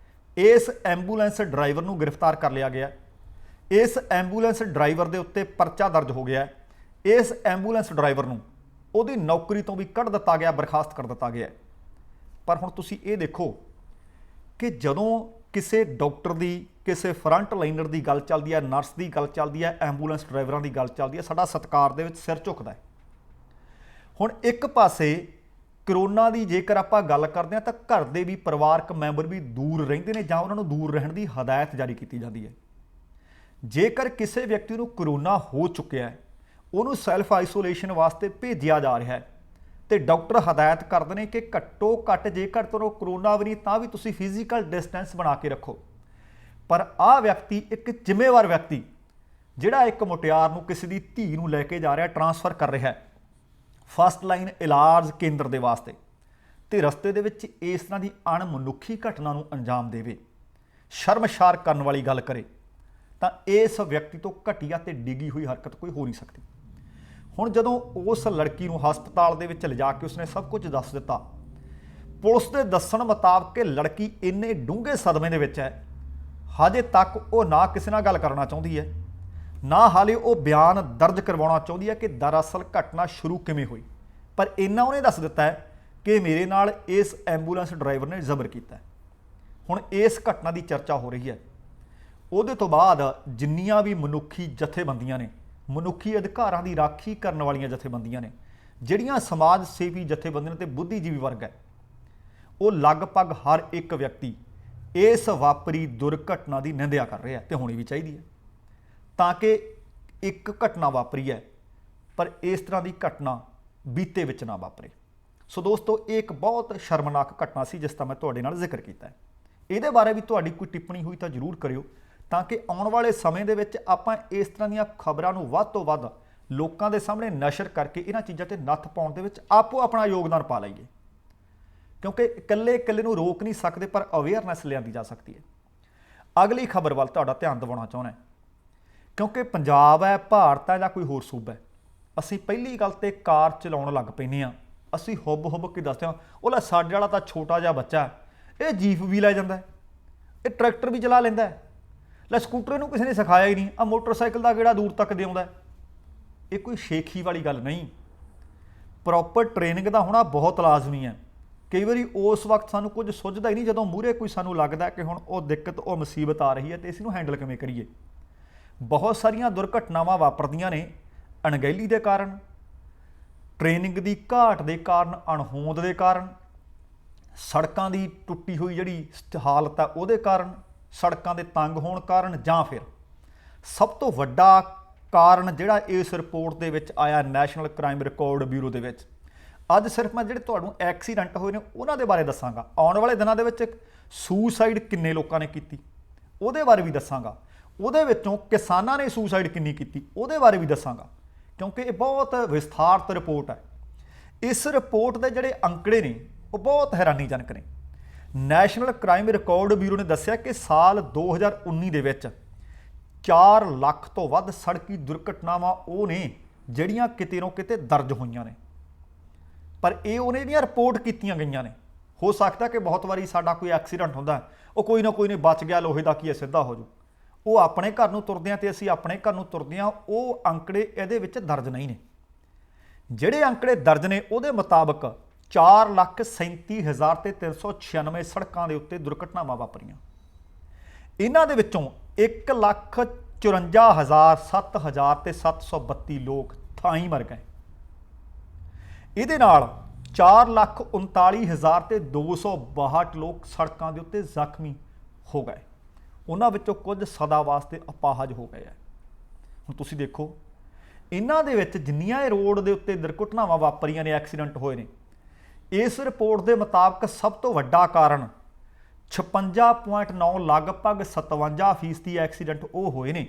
ਇਸ ਐਂਬੂਲੈਂਸ ਡਰਾਈਵਰ ਨੂੰ ਗ੍ਰਿਫਤਾਰ ਕਰ ਲਿਆ ਗਿਆ। ਇਸ ਐਂਬੂਲੈਂਸ ਡਰਾਈਵਰ ਦੇ ਉੱਤੇ ਪਰਚਾ ਦਰਜ ਹੋ ਗਿਆ। ਇਸ ਐਂਬੂਲੈਂਸ ਡਰਾਈਵਰ ਨੂੰ ਉਹਦੀ ਨੌਕਰੀ ਤੋਂ ਵੀ ਕੱਢ ਦਿੱਤਾ ਗਿਆ, ਬਰਖਾਸਤ ਕਰ ਦਿੱਤਾ ਗਿਆ। ਪਰ ਹੁਣ ਤੁਸੀਂ ਇਹ ਦੇਖੋ ਕਿ ਜਦੋਂ ਕਿਸੇ ਡਾਕਟਰ ਦੀ, ਕਿਸੇ ਫਰੰਟ ਲਾਈਨਰ ਦੀ ਗੱਲ ਚੱਲਦੀ ਹੈ, ਨਰਸ ਦੀ ਗੱਲ ਚੱਲਦੀ ਹੈ, ਐਂਬੂਲੈਂਸ ਡਰਾਈਵਰਾਂ ਦੀ ਗੱਲ ਚੱਲਦੀ ਹੈ, ਸਾਡਾ ਸਤਿਕਾਰ ਦੇ ਵਿੱਚ ਸਿਰ ਝੁਕਦਾ ਹੈ। ਹੁਣ ਇੱਕ ਪਾਸੇ ਕਰੋਨਾ ਦੀ ਜੇਕਰ ਆਪਾਂ ਗੱਲ ਕਰਦੇ ਹਾਂ ਤਾਂ ਘਰ ਦੇ ਵੀ ਪਰਿਵਾਰਕ ਮੈਂਬਰ ਵੀ ਦੂਰ ਰਹਿੰਦੇ ਨੇ ਜਾਂ ਉਹਨਾਂ ਨੂੰ ਦੂਰ ਰਹਿਣ ਦੀ ਹਦਾਇਤ ਜਾਰੀ ਕੀਤੀ ਜਾਂਦੀ ਹੈ। ਜੇਕਰ ਕਿਸੇ ਵਿਅਕਤੀ ਨੂੰ ਕਰੋਨਾ ਹੋ ਚੁੱਕਿਆ ਹੈ, ਉਹਨੂੰ ਸੈਲਫ ਆਈਸੋਲੇਸ਼ਨ ਵਾਸਤੇ ਭੇਜਿਆ ਜਾ ਰਿਹਾ ਹੈ ਤੇ ਡਾਕਟਰ ਹਦਾਇਤ ਕਰਦੇ ਨੇ ਕਿ ਘੱਟੋ ਘੱਟ ਜੇਕਰ ਤੁਹਾਨੂੰ ਕਰੋਨਾ ਵੀ ਨਹੀਂ ਤਾਂ ਵੀ ਤੁਸੀਂ ਫਿਜ਼ੀਕਲ ਡਿਸਟੈਂਸ ਬਣਾ ਕੇ ਰੱਖੋ। ਪਰ ਆਹ ਵਿਅਕਤੀ ਇੱਕ ਜ਼ਿੰਮੇਵਾਰ ਵਿਅਕਤੀ ਜਿਹੜਾ ਇੱਕ ਮੁਟਿਆਰ ਨੂੰ, ਕਿਸੇ ਦੀ ਧੀ ਨੂੰ ਲੈ ਕੇ ਜਾ ਰਿਹਾ, ਟਰਾਂਸਫਰ ਕਰ ਰਿਹਾ ਹੈ ਫਸਟ ਲਾਈਨ ਇਲਾਜ ਕੇਂਦਰ ਦੇ ਵਾਸਤੇ, ਤੇ ਰਸਤੇ ਦੇ ਵਿੱਚ ਇਸ ਤਰ੍ਹਾਂ ਦੀ ਅਣਮਨੁੱਖੀ ਘਟਨਾ ਨੂੰ ਅੰਜਾਮ ਦੇਵੇ, ਸ਼ਰਮਸ਼ਾਰ ਕਰਨ ਵਾਲੀ ਗੱਲ ਕਰੇ, ਤਾਂ ਇਸ ਵਿਅਕਤੀ ਤੋਂ ਘਟੀਆ ਤੇ ਡਿੱਗੀ ਹੋਈ ਹਰਕਤ ਕੋਈ ਹੋ ਨਹੀਂ ਸਕਦੀ। ਹੁਣ ਜਦੋਂ ਉਸ ਲੜਕੀ ਨੂੰ ਹਸਪਤਾਲ ਦੇ ਵਿੱਚ ਲਿਜਾ ਕੇ ਉਸਨੇ ਸਭ ਕੁਝ ਦੱਸ ਦਿੱਤਾ, ਪੁਲਿਸ ਦੇ ਦੱਸਣ ਮੁਤਾਬਕ ਲੜਕੀ ਇੰਨੇ ਡੂੰਘੇ ਸਦਮੇ ਦੇ ਵਿੱਚ ਹੈ, ਹਜੇ ਤੱਕ ਉਹ ਨਾ ਕਿਸੇ ਨਾਲ ਗੱਲ ਕਰਨਾ ਚਾਹੁੰਦੀ ਹੈ, ਨਾ ਹਾਲੇ ਉਹ ਬਿਆਨ ਦਰਜ ਕਰਵਾਉਣਾ ਚਾਹੁੰਦੀ ਹੈ ਕਿ ਦਰਅਸਲ ਘਟਨਾ ਸ਼ੁਰੂ ਕਿਵੇਂ ਹੋਈ। ਪਰ ਇੰਨਾ ਉਹਨੇ ਦੱਸ ਦਿੱਤਾ ਹੈ ਕਿ ਮੇਰੇ ਨਾਲ ਇਸ ਐਂਬੂਲੈਂਸ ਡਰਾਈਵਰ ਨੇ ਜ਼ਬਰ ਕੀਤਾ। ਹੁਣ ਇਸ ਘਟਨਾ ਦੀ ਚਰਚਾ ਹੋ ਰਹੀ ਹੈ। ਉਹਦੇ ਤੋਂ ਬਾਅਦ ਜਿੰਨੀਆਂ ਵੀ ਮਨੁੱਖੀ ਜਥੇਬੰਦੀਆਂ ਨੇ, ਮਨੁੱਖੀ ਅਧਿਕਾਰਾਂ ਦੀ ਰਾਖੀ ਕਰਨ ਵਾਲੀਆਂ ਜਥੇਬੰਦੀਆਂ ਨੇ, ਜਿਹੜੀਆਂ ਸਮਾਜ ਸੇਵੀ ਜਥੇਬੰਦੀਆਂ ਤੇ ਬੁੱਧੀਜੀਵੀ ਵਰਗ ਹੈ, ਉਹ ਲਗਭਗ ਹਰ ਇੱਕ ਵਿਅਕਤੀ ਇਸ ਵਾਪਰੀ ਦੁਰਘਟਨਾ ਦੀ ਨਿੰਦਿਆ ਕਰ ਰਿਹਾ ਤੇ ਹੋਣੀ ਵੀ ਚਾਹੀਦੀ ਹੈ, ਤਾਂ ਕਿ ਇੱਕ ਘਟਨਾ ਵਾਪਰੀ ਹੈ ਪਰ ਇਸ ਤਰ੍ਹਾਂ ਦੀ ਘਟਨਾ ਬੀਤੇ ਵਿੱਚ ਨਾ ਵਾਪਰੇ। ਸੋ ਦੋਸਤੋ, ਇਹ ਇੱਕ ਬਹੁਤ ਸ਼ਰਮਨਾਕ ਘਟਨਾ ਸੀ ਜਿਸ ਦਾ ਮੈਂ ਤੁਹਾਡੇ ਨਾਲ ਜ਼ਿਕਰ ਕੀਤਾ ਹੈ। ਇਹਦੇ ਬਾਰੇ ਵੀ ਤੁਹਾਡੀ ਕੋਈ ਟਿੱਪਣੀ ਹੋਈ ਤਾਂ ਜ਼ਰੂਰ ਕਰਿਓ, ਤਾਂ ਕਿ ਆਉਣ ਵਾਲੇ ਸਮੇਂ ਦੇ ਵਿੱਚ ਆਪਾਂ ਇਸ ਤਰ੍ਹਾਂ ਦੀਆਂ ਖਬਰਾਂ ਨੂੰ ਵੱਧ ਤੋਂ ਵੱਧ ਲੋਕਾਂ ਦੇ ਸਾਹਮਣੇ ਨਸ਼ਰ ਕਰਕੇ ਇਹਨਾਂ ਚੀਜ਼ਾਂ ਤੇ ਨੱਥ ਪਾਉਣ ਦੇ ਵਿੱਚ ਆਪੋ ਆਪਣਾ ਯੋਗਦਾਨ ਪਾ ਲਈਏ, ਕਿਉਂਕਿ ਇਕੱਲੇ ਨੂੰ ਰੋਕ ਨਹੀਂ ਸਕਦੇ ਪਰ ਅਵੇਅਰਨੈਸ ਲਿਆਂਦੀ ਜਾ ਸਕਦੀ ਹੈ। ਅਗਲੀ ਖਬਰ ਵੱਲ ਤੁਹਾਡਾ ਧਿਆਨ ਦਿਵਾਉਣਾ ਚਾਹੁੰਦਾ, ਕਿਉਂਕਿ ਪੰਜਾਬ ਹੈ, ਭਾਰਤ ਹੈ ਜਾਂ ਕੋਈ ਹੋਰ ਸੂਬਾ ਹੈ, ਅਸੀਂ ਪਹਿਲੀ ਗੱਲ ਤੇ ਕਾਰ ਚਲਾਉਣ ਲੱਗ ਪੈਂਦੇ ਹਾਂ। ਅਸੀਂ ਹੁੱਬ ਕੇ ਦੱਸਦੇ ਹਾਂ, ਉਹ ਲੈ ਸਾਡੇ ਵਾਲਾ ਤਾਂ ਛੋਟਾ ਜਿਹਾ ਬੱਚਾ, ਇਹ ਜੀਪ ਵੀ ਲੈ ਜਾਂਦਾ, ਇਹ ਟਰੈਕਟਰ ਵੀ ਚਲਾ ਲੈਂਦਾ, ਲੈ ਸਕੂਟਰ ਇਹਨੂੰ ਕਿਸੇ ਨੇ ਸਿਖਾਇਆ ਹੀ ਨਹੀਂ, ਆ ਮੋਟਰਸਾਈਕਲ ਦਾ ਕਿਹੜਾ ਦੂਰ ਤੱਕ ਦੇ ਆਉਂਦਾ। ਇਹ ਕੋਈ ਸ਼ੇਖੀ ਵਾਲੀ ਗੱਲ ਨਹੀਂ, ਪ੍ਰੋਪਰ ਟ੍ਰੇਨਿੰਗ ਦਾ ਹੋਣਾ ਬਹੁਤ ਲਾਜ਼ਮੀ ਹੈ। ਕਈ ਵਾਰੀ ਉਸ ਵਕਤ ਸਾਨੂੰ ਕੁਝ ਸੁੱਝਦਾ ਹੀ ਨਹੀਂ, ਜਦੋਂ ਮੂਹਰੇ ਕੋਈ ਸਾਨੂੰ ਲੱਗਦਾ ਕਿ ਹੁਣ ਉਹ ਦਿੱਕਤ, ਉਹ ਮੁਸੀਬਤ ਆ ਰਹੀ ਹੈ ਤੇ ਇਸ ਨੂੰ ਹੈਂਡਲ ਕਿਵੇਂ ਕਰੀਏ। ਬਹੁਤ ਸਾਰੀਆਂ ਦੁਰਘਟਨਾਵਾਂ ਵਾਪਰਦੀਆਂ ਨੇ ਅਣਗਹਿਲੀ ਦੇ ਕਾਰਨ, ਟ੍ਰੇਨਿੰਗ ਦੀ ਘਾਟ ਦੇ ਕਾਰਨ, ਅਣਹੋਂਦ ਦੇ ਕਾਰਨ, ਸੜਕਾਂ ਦੀ ਟੁੱਟੀ ਹੋਈ ਜਿਹੜੀ ਹਾਲਤ ਹੈ ਉਹਦੇ ਕਾਰਨ, ਸੜਕਾਂ ਦੇ ਤੰਗ ਹੋਣ ਕਾਰਨ, ਜਾਂ ਫਿਰ ਸਭ ਤੋਂ ਵੱਡਾ ਕਾਰਨ ਜਿਹੜਾ ਇਸ ਰਿਪੋਰਟ ਦੇ ਵਿੱਚ ਆਇਆ ਨੈਸ਼ਨਲ ਕ੍ਰਾਈਮ ਰਿਕਾਰਡ ਬਿਊਰੋ ਦੇ ਵਿੱਚ। ਅੱਜ ਸਿਰਫ ਮੈਂ ਜਿਹੜੇ ਤੁਹਾਨੂੰ ਐਕਸੀਡੈਂਟ ਹੋਏ ਨੇ ਉਹਨਾਂ ਦੇ ਬਾਰੇ ਦੱਸਾਂਗਾ। ਆਉਣ ਵਾਲੇ ਦਿਨਾਂ ਦੇ ਵਿੱਚ ਸੂਸਾਈਡ ਕਿੰਨੇ ਲੋਕਾਂ ਨੇ ਕੀਤੀ ਉਹਦੇ ਬਾਰੇ ਵੀ ਦੱਸਾਂਗਾ। ਉਹਦੇ ਵਿੱਚੋਂ ਕਿਸਾਨਾਂ ਨੇ ਸੂਸਾਈਡ ਕਿੰਨੀ ਕੀਤੀ ਉਹਦੇ ਬਾਰੇ ਵੀ ਦੱਸਾਂਗਾ, ਕਿਉਂਕਿ ਇਹ ਬਹੁਤ ਵਿਸਥਾਰਤ ਰਿਪੋਰਟ ਹੈ। ਇਸ ਰਿਪੋਰਟ ਦੇ ਜਿਹੜੇ ਅੰਕੜੇ ਨੇ ਉਹ ਬਹੁਤ ਹੈਰਾਨੀਜਨਕ ਨੇ। ਨੈਸ਼ਨਲ ਕ੍ਰਾਈਮ ਰਿਕਾਰਡ ਬਿਊਰੋ ਨੇ ਦੱਸਿਆ ਕਿ ਸਾਲ 2019 ਦੇ ਵਿੱਚ 4 ਲੱਖ ਤੋਂ ਵੱਧ ਸੜਕੀ ਦੁਰਘਟਨਾਵਾਂ ਉਹ ਨੇ ਜਿਹੜੀਆਂ ਕਿਤੇ ਨਾ ਕਿਤੇ ਦਰਜ ਹੋਈਆਂ ਨੇ, ਪਰ ਇਹ ਉਹਨੇ ਜਿਹੜੀਆਂ ਰਿਪੋਰਟ ਕੀਤੀਆਂ ਗਈਆਂ ਨੇ। ਹੋ ਸਕਦਾ ਕਿ ਬਹੁਤ ਵਾਰੀ ਸਾਡਾ ਕੋਈ ਐਕਸੀਡੈਂਟ ਹੁੰਦਾ, ਉਹ ਕੋਈ ਨਾ ਕੋਈ ਨੇ ਬਚ ਗਿਆ, ਲੋਹੇ ਦਾ ਕੀ ਹੈ, ਸਿੱਧਾ ਹੋ ਜੂ। ਉਹ ਆਪਣੇ ਘਰ ਨੂੰ ਤੁਰਦੇ ਹਾਂ ਤੇ ਅਸੀਂ ਆਪਣੇ ਘਰ ਨੂੰ ਤੁਰਦੇ ਹਾਂ, ਉਹ ਅੰਕੜੇ ਇਹਦੇ ਵਿੱਚ ਦਰਜ ਨਹੀਂ ਨੇ। ਜਿਹੜੇ ਅੰਕੜੇ ਦਰਜ ਨੇ ਉਹਦੇ ਮੁਤਾਬਕ 4,37,396 ਸੜਕਾਂ ਦੇ ਉੱਤੇ ਦੁਰਘਟਨਾਵਾਂ ਵਾਪਰੀਆਂ। ਇਹਨਾਂ ਦੇ ਵਿੱਚੋਂ 1,54,000 ਲੋਕ ਥਾਂ ਹੀ ਮਰ ਗਏ। ਇਹਦੇ ਨਾਲ 4,39,262 ਲੋਕ ਸੜਕਾਂ ਦੇ ਉੱਤੇ ਜ਼ਖਮੀ ਹੋ ਗਏ। ਉਹਨਾਂ ਵਿੱਚੋਂ ਕੁਝ ਸਦਾ ਵਾਸਤੇ ਅਪਾਹਜ ਹੋ ਗਏ ਹੈ। ਹੁਣ ਤੁਸੀਂ ਦੇਖੋ, ਇਹਨਾਂ ਦੇ ਵਿੱਚ ਜਿੰਨੀਆਂ ਇਹ ਰੋਡ ਦੇ ਉੱਤੇ ਦੁਰਘਟਨਾਵਾਂ ਵਾਪਰੀਆਂ ਨੇ, ਐਕਸੀਡੈਂਟ ਹੋਏ ਨੇ, ਇਸ ਰਿਪੋਰਟ ਦੇ ਮੁਤਾਬਕ ਸਭ ਤੋਂ ਵੱਡਾ ਕਾਰਨ 56.9 ਲਗਭਗ 57% ਐਕਸੀਡੈਂਟ ਉਹ ਹੋਏ ਨੇ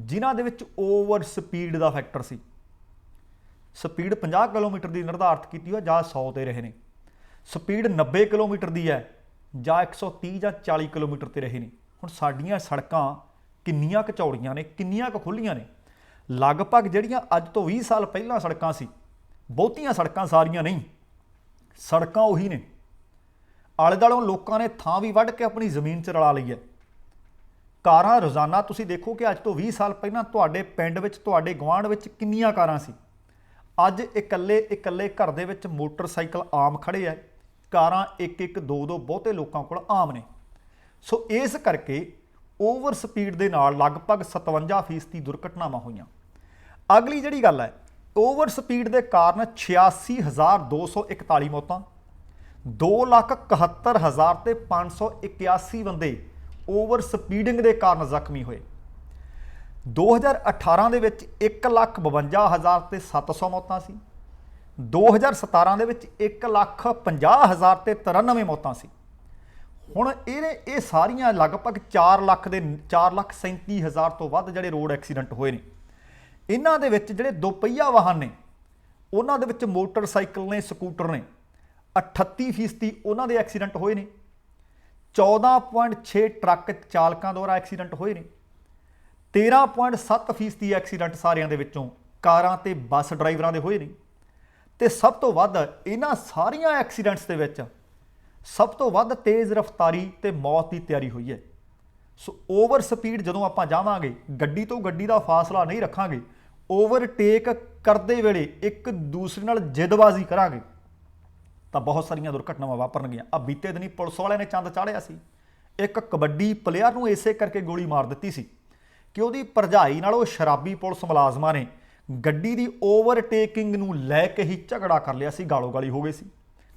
ਜਿਨ੍ਹਾਂ ਦੇ ਵਿੱਚ ਓਵਰ ਸਪੀਡ ਦਾ ਫੈਕਟਰ ਸੀ। ਸਪੀਡ 50 ਕਿਲੋਮੀਟਰ ਦੀ ਨਿਰਧਾਰਤ ਕੀਤੀ ਹੋਈ ਜਾਂ 100 ਤੇ ਰਹੇ ਨੇ, ਸਪੀਡ 90 ਕਿਲੋਮੀਟਰ ਦੀ ਹੈ ਜਾਂ 130 ਜਾਂ 40 ਕਿਲੋਮੀਟਰ ਤੇ ਰਹੇ ਨੇ। ਹੁਣ ਸਾਡੀਆਂ ਸੜਕਾਂ ਕਿੰਨੀਆਂ ਕੁ ਚੌੜੀਆਂ ਨੇ, ਕਿੰਨੀਆਂ ਕੁ ਖੁੱਲ੍ਹੀਆਂ ਨੇ। ਲਗਭਗ ਜਿਹੜੀਆਂ ਅੱਜ ਤੋਂ 20 ਸਾਲ ਪਹਿਲਾਂ ਸੜਕਾਂ ਸੀ, ਬਹੁਤੀਆਂ ਸੜਕਾਂ ਸਾਰੀਆਂ ਨਹੀਂ, ਸੜਕਾਂ ਉਹੀ ਨੇ। ਆਲੇ ਦੁਆਲੇ ਲੋਕਾਂ ਨੇ ਥਾਂ ਵੀ ਵੱਢ ਕੇ ਆਪਣੀ ਜ਼ਮੀਨ 'ਚ ਰਲਾ ਲਈ ਹੈ। ਕਾਰਾਂ ਰੋਜ਼ਾਨਾ ਤੁਸੀਂ ਦੇਖੋ ਕਿ ਅੱਜ ਤੋਂ 20 ਸਾਲ ਪਹਿਲਾਂ ਤੁਹਾਡੇ ਪਿੰਡ ਵਿੱਚ, ਤੁਹਾਡੇ ਗੁਆਂਢ ਵਿੱਚ ਕਿੰਨੀਆਂ ਕਾਰਾਂ ਸੀ। ਅੱਜ ਇਕੱਲੇ ਘਰ ਦੇ ਵਿੱਚ ਮੋਟਰਸਾਈਕਲ ਆਮ ਖੜੇ ਹੈ, ਕਾਰਾਂ 1-1, 2-2 ਬਹੁਤੇ ਲੋਕਾਂ ਕੋਲ ਆਮ ਨੇ। ਸੋ ਇਸ ਕਰਕੇ ਓਵਰ ਸਪੀਡ ਦੇ ਨਾਲ ਲਗਭਗ 57% ਦੁਰਘਟਨਾਵਾਂ ਹੋਈਆਂ। ਅਗਲੀ ਜਿਹੜੀ ਗੱਲ ਹੈ, ਓਵਰ ਸਪੀਡ ਦੇ ਕਾਰਨ 86,241 ਮੌਤਾਂ, 2,71,000 ਤੇ 581 ਬੰਦੇ ਓਵਰ ਸਪੀਡਿੰਗ ਦੇ ਕਾਰਨ ਜ਼ਖਮੀ ਹੋਏ। 2018 ਦੇ ਵਿੱਚ 1,52,000 ਤੇ 700 ਮੌਤਾਂ ਸੀ। 2017 ਦੇ ਵਿੱਚ 1,50,000 ਤੇ 93 ਮੌਤਾਂ ਸੀ। ਹੁਣ ਇਹ ਸਾਰੀਆਂ ਲਗਭਗ 4,37,000 ਤੋਂ ਵੱਧ ਜਿਹੜੇ ਰੋਡ ਐਕਸੀਡੈਂਟ ਹੋਏ ਨੇ। ਇਹਨਾਂ ਦੇ ਵਿੱਚ ਜਿਹੜੇ ਦੋਪਹੀਆ ਵਾਹਨ ਨੇ, ਉਹਨਾਂ ਦੇ ਵਿੱਚ ਮੋਟਰਸਾਈਕਲ ਨੇ, ਸਕੂਟਰ ਨੇ, 38% ਉਹਨਾਂ ਦੇ ਐਕਸੀਡੈਂਟ ਹੋਏ ਨੇ। 14.6 ਟਰੱਕ ਚਾਲਕਾਂ ਦੁਆਰਾ ਐਕਸੀਡੈਂਟ ਹੋਏ ਨੇ। 13.7% ਐਕਸੀਡੈਂਟ ਸਾਰਿਆਂ ਦੇ ਵਿੱਚੋਂ ਕਾਰਾਂ ਤੇ ਬੱਸ ਡਰਾਈਵਰਾਂ ਦੇ ਹੋਏ ਨੇ। ਤੇ ਸਭ ਤੋਂ ਵੱਧ ਇਹਨਾਂ ਸਾਰੀਆਂ ਐਕਸੀਡੈਂਟਸ ਦੇ ਵਿੱਚ ਸਭ ਤੋਂ ਵੱਧ ਤੇਜ਼ ਰਫ਼ਤਾਰੀ ਤੇ ਮੌਤ ਦੀ ਤਿਆਰੀ ਹੋਈ ਹੈ। ਸੋ ਓਵਰ ਸਪੀਡ ਜਦੋਂ ਆਪਾਂ ਜਾਵਾਂਗੇ, ਗੱਡੀ ਤੋਂ ਗੱਡੀ ਦਾ ਫਾਸਲਾ ਨਹੀਂ ਰੱਖਾਂਗੇ, ਓਵਰਟੇਕ ਕਰਦੇ ਵੇਲੇ ਇੱਕ ਦੂਸਰੇ ਨਾਲ ਜਿੱਦਬਾਜ਼ੀ ਕਰਾਂਗੇ ਤਾਂ ਬਹੁਤ ਸਾਰੀਆਂ ਦੁਰਘਟਨਾਵਾਂ ਵਾਪਰਨਗੀਆਂ। ਆ ਬੀਤੇ ਦਿਨੀ ਪੁਲਿਸ ਵਾਲਿਆਂ ਨੇ ਚੰਦ ਚਾੜਿਆ ਸੀ, ਇੱਕ ਕਬੱਡੀ ਪਲੇਅਰ ਨੂੰ ਇਸੇ ਕਰਕੇ ਗੋਲੀ ਮਾਰ ਦਿੱਤੀ ਸੀ ਕਿ ਉਹਦੀ ਭਰਜਾਈ ਨਾਲ ਉਹ ਸ਼ਰਾਬੀ ਪੁਲਿਸ ਮੁਲਾਜ਼ਮਾਂ ਨੇ ਗੱਡੀ ਦੀ ਓਵਰਟੇਕਿੰਗ ਨੂੰ ਲੈ ਕੇ ਹੀ ਝਗੜਾ ਕਰ ਲਿਆ ਸੀ, ਗਾਲੋ ਗਾਲੀ ਹੋ ਗਈ ਸੀ।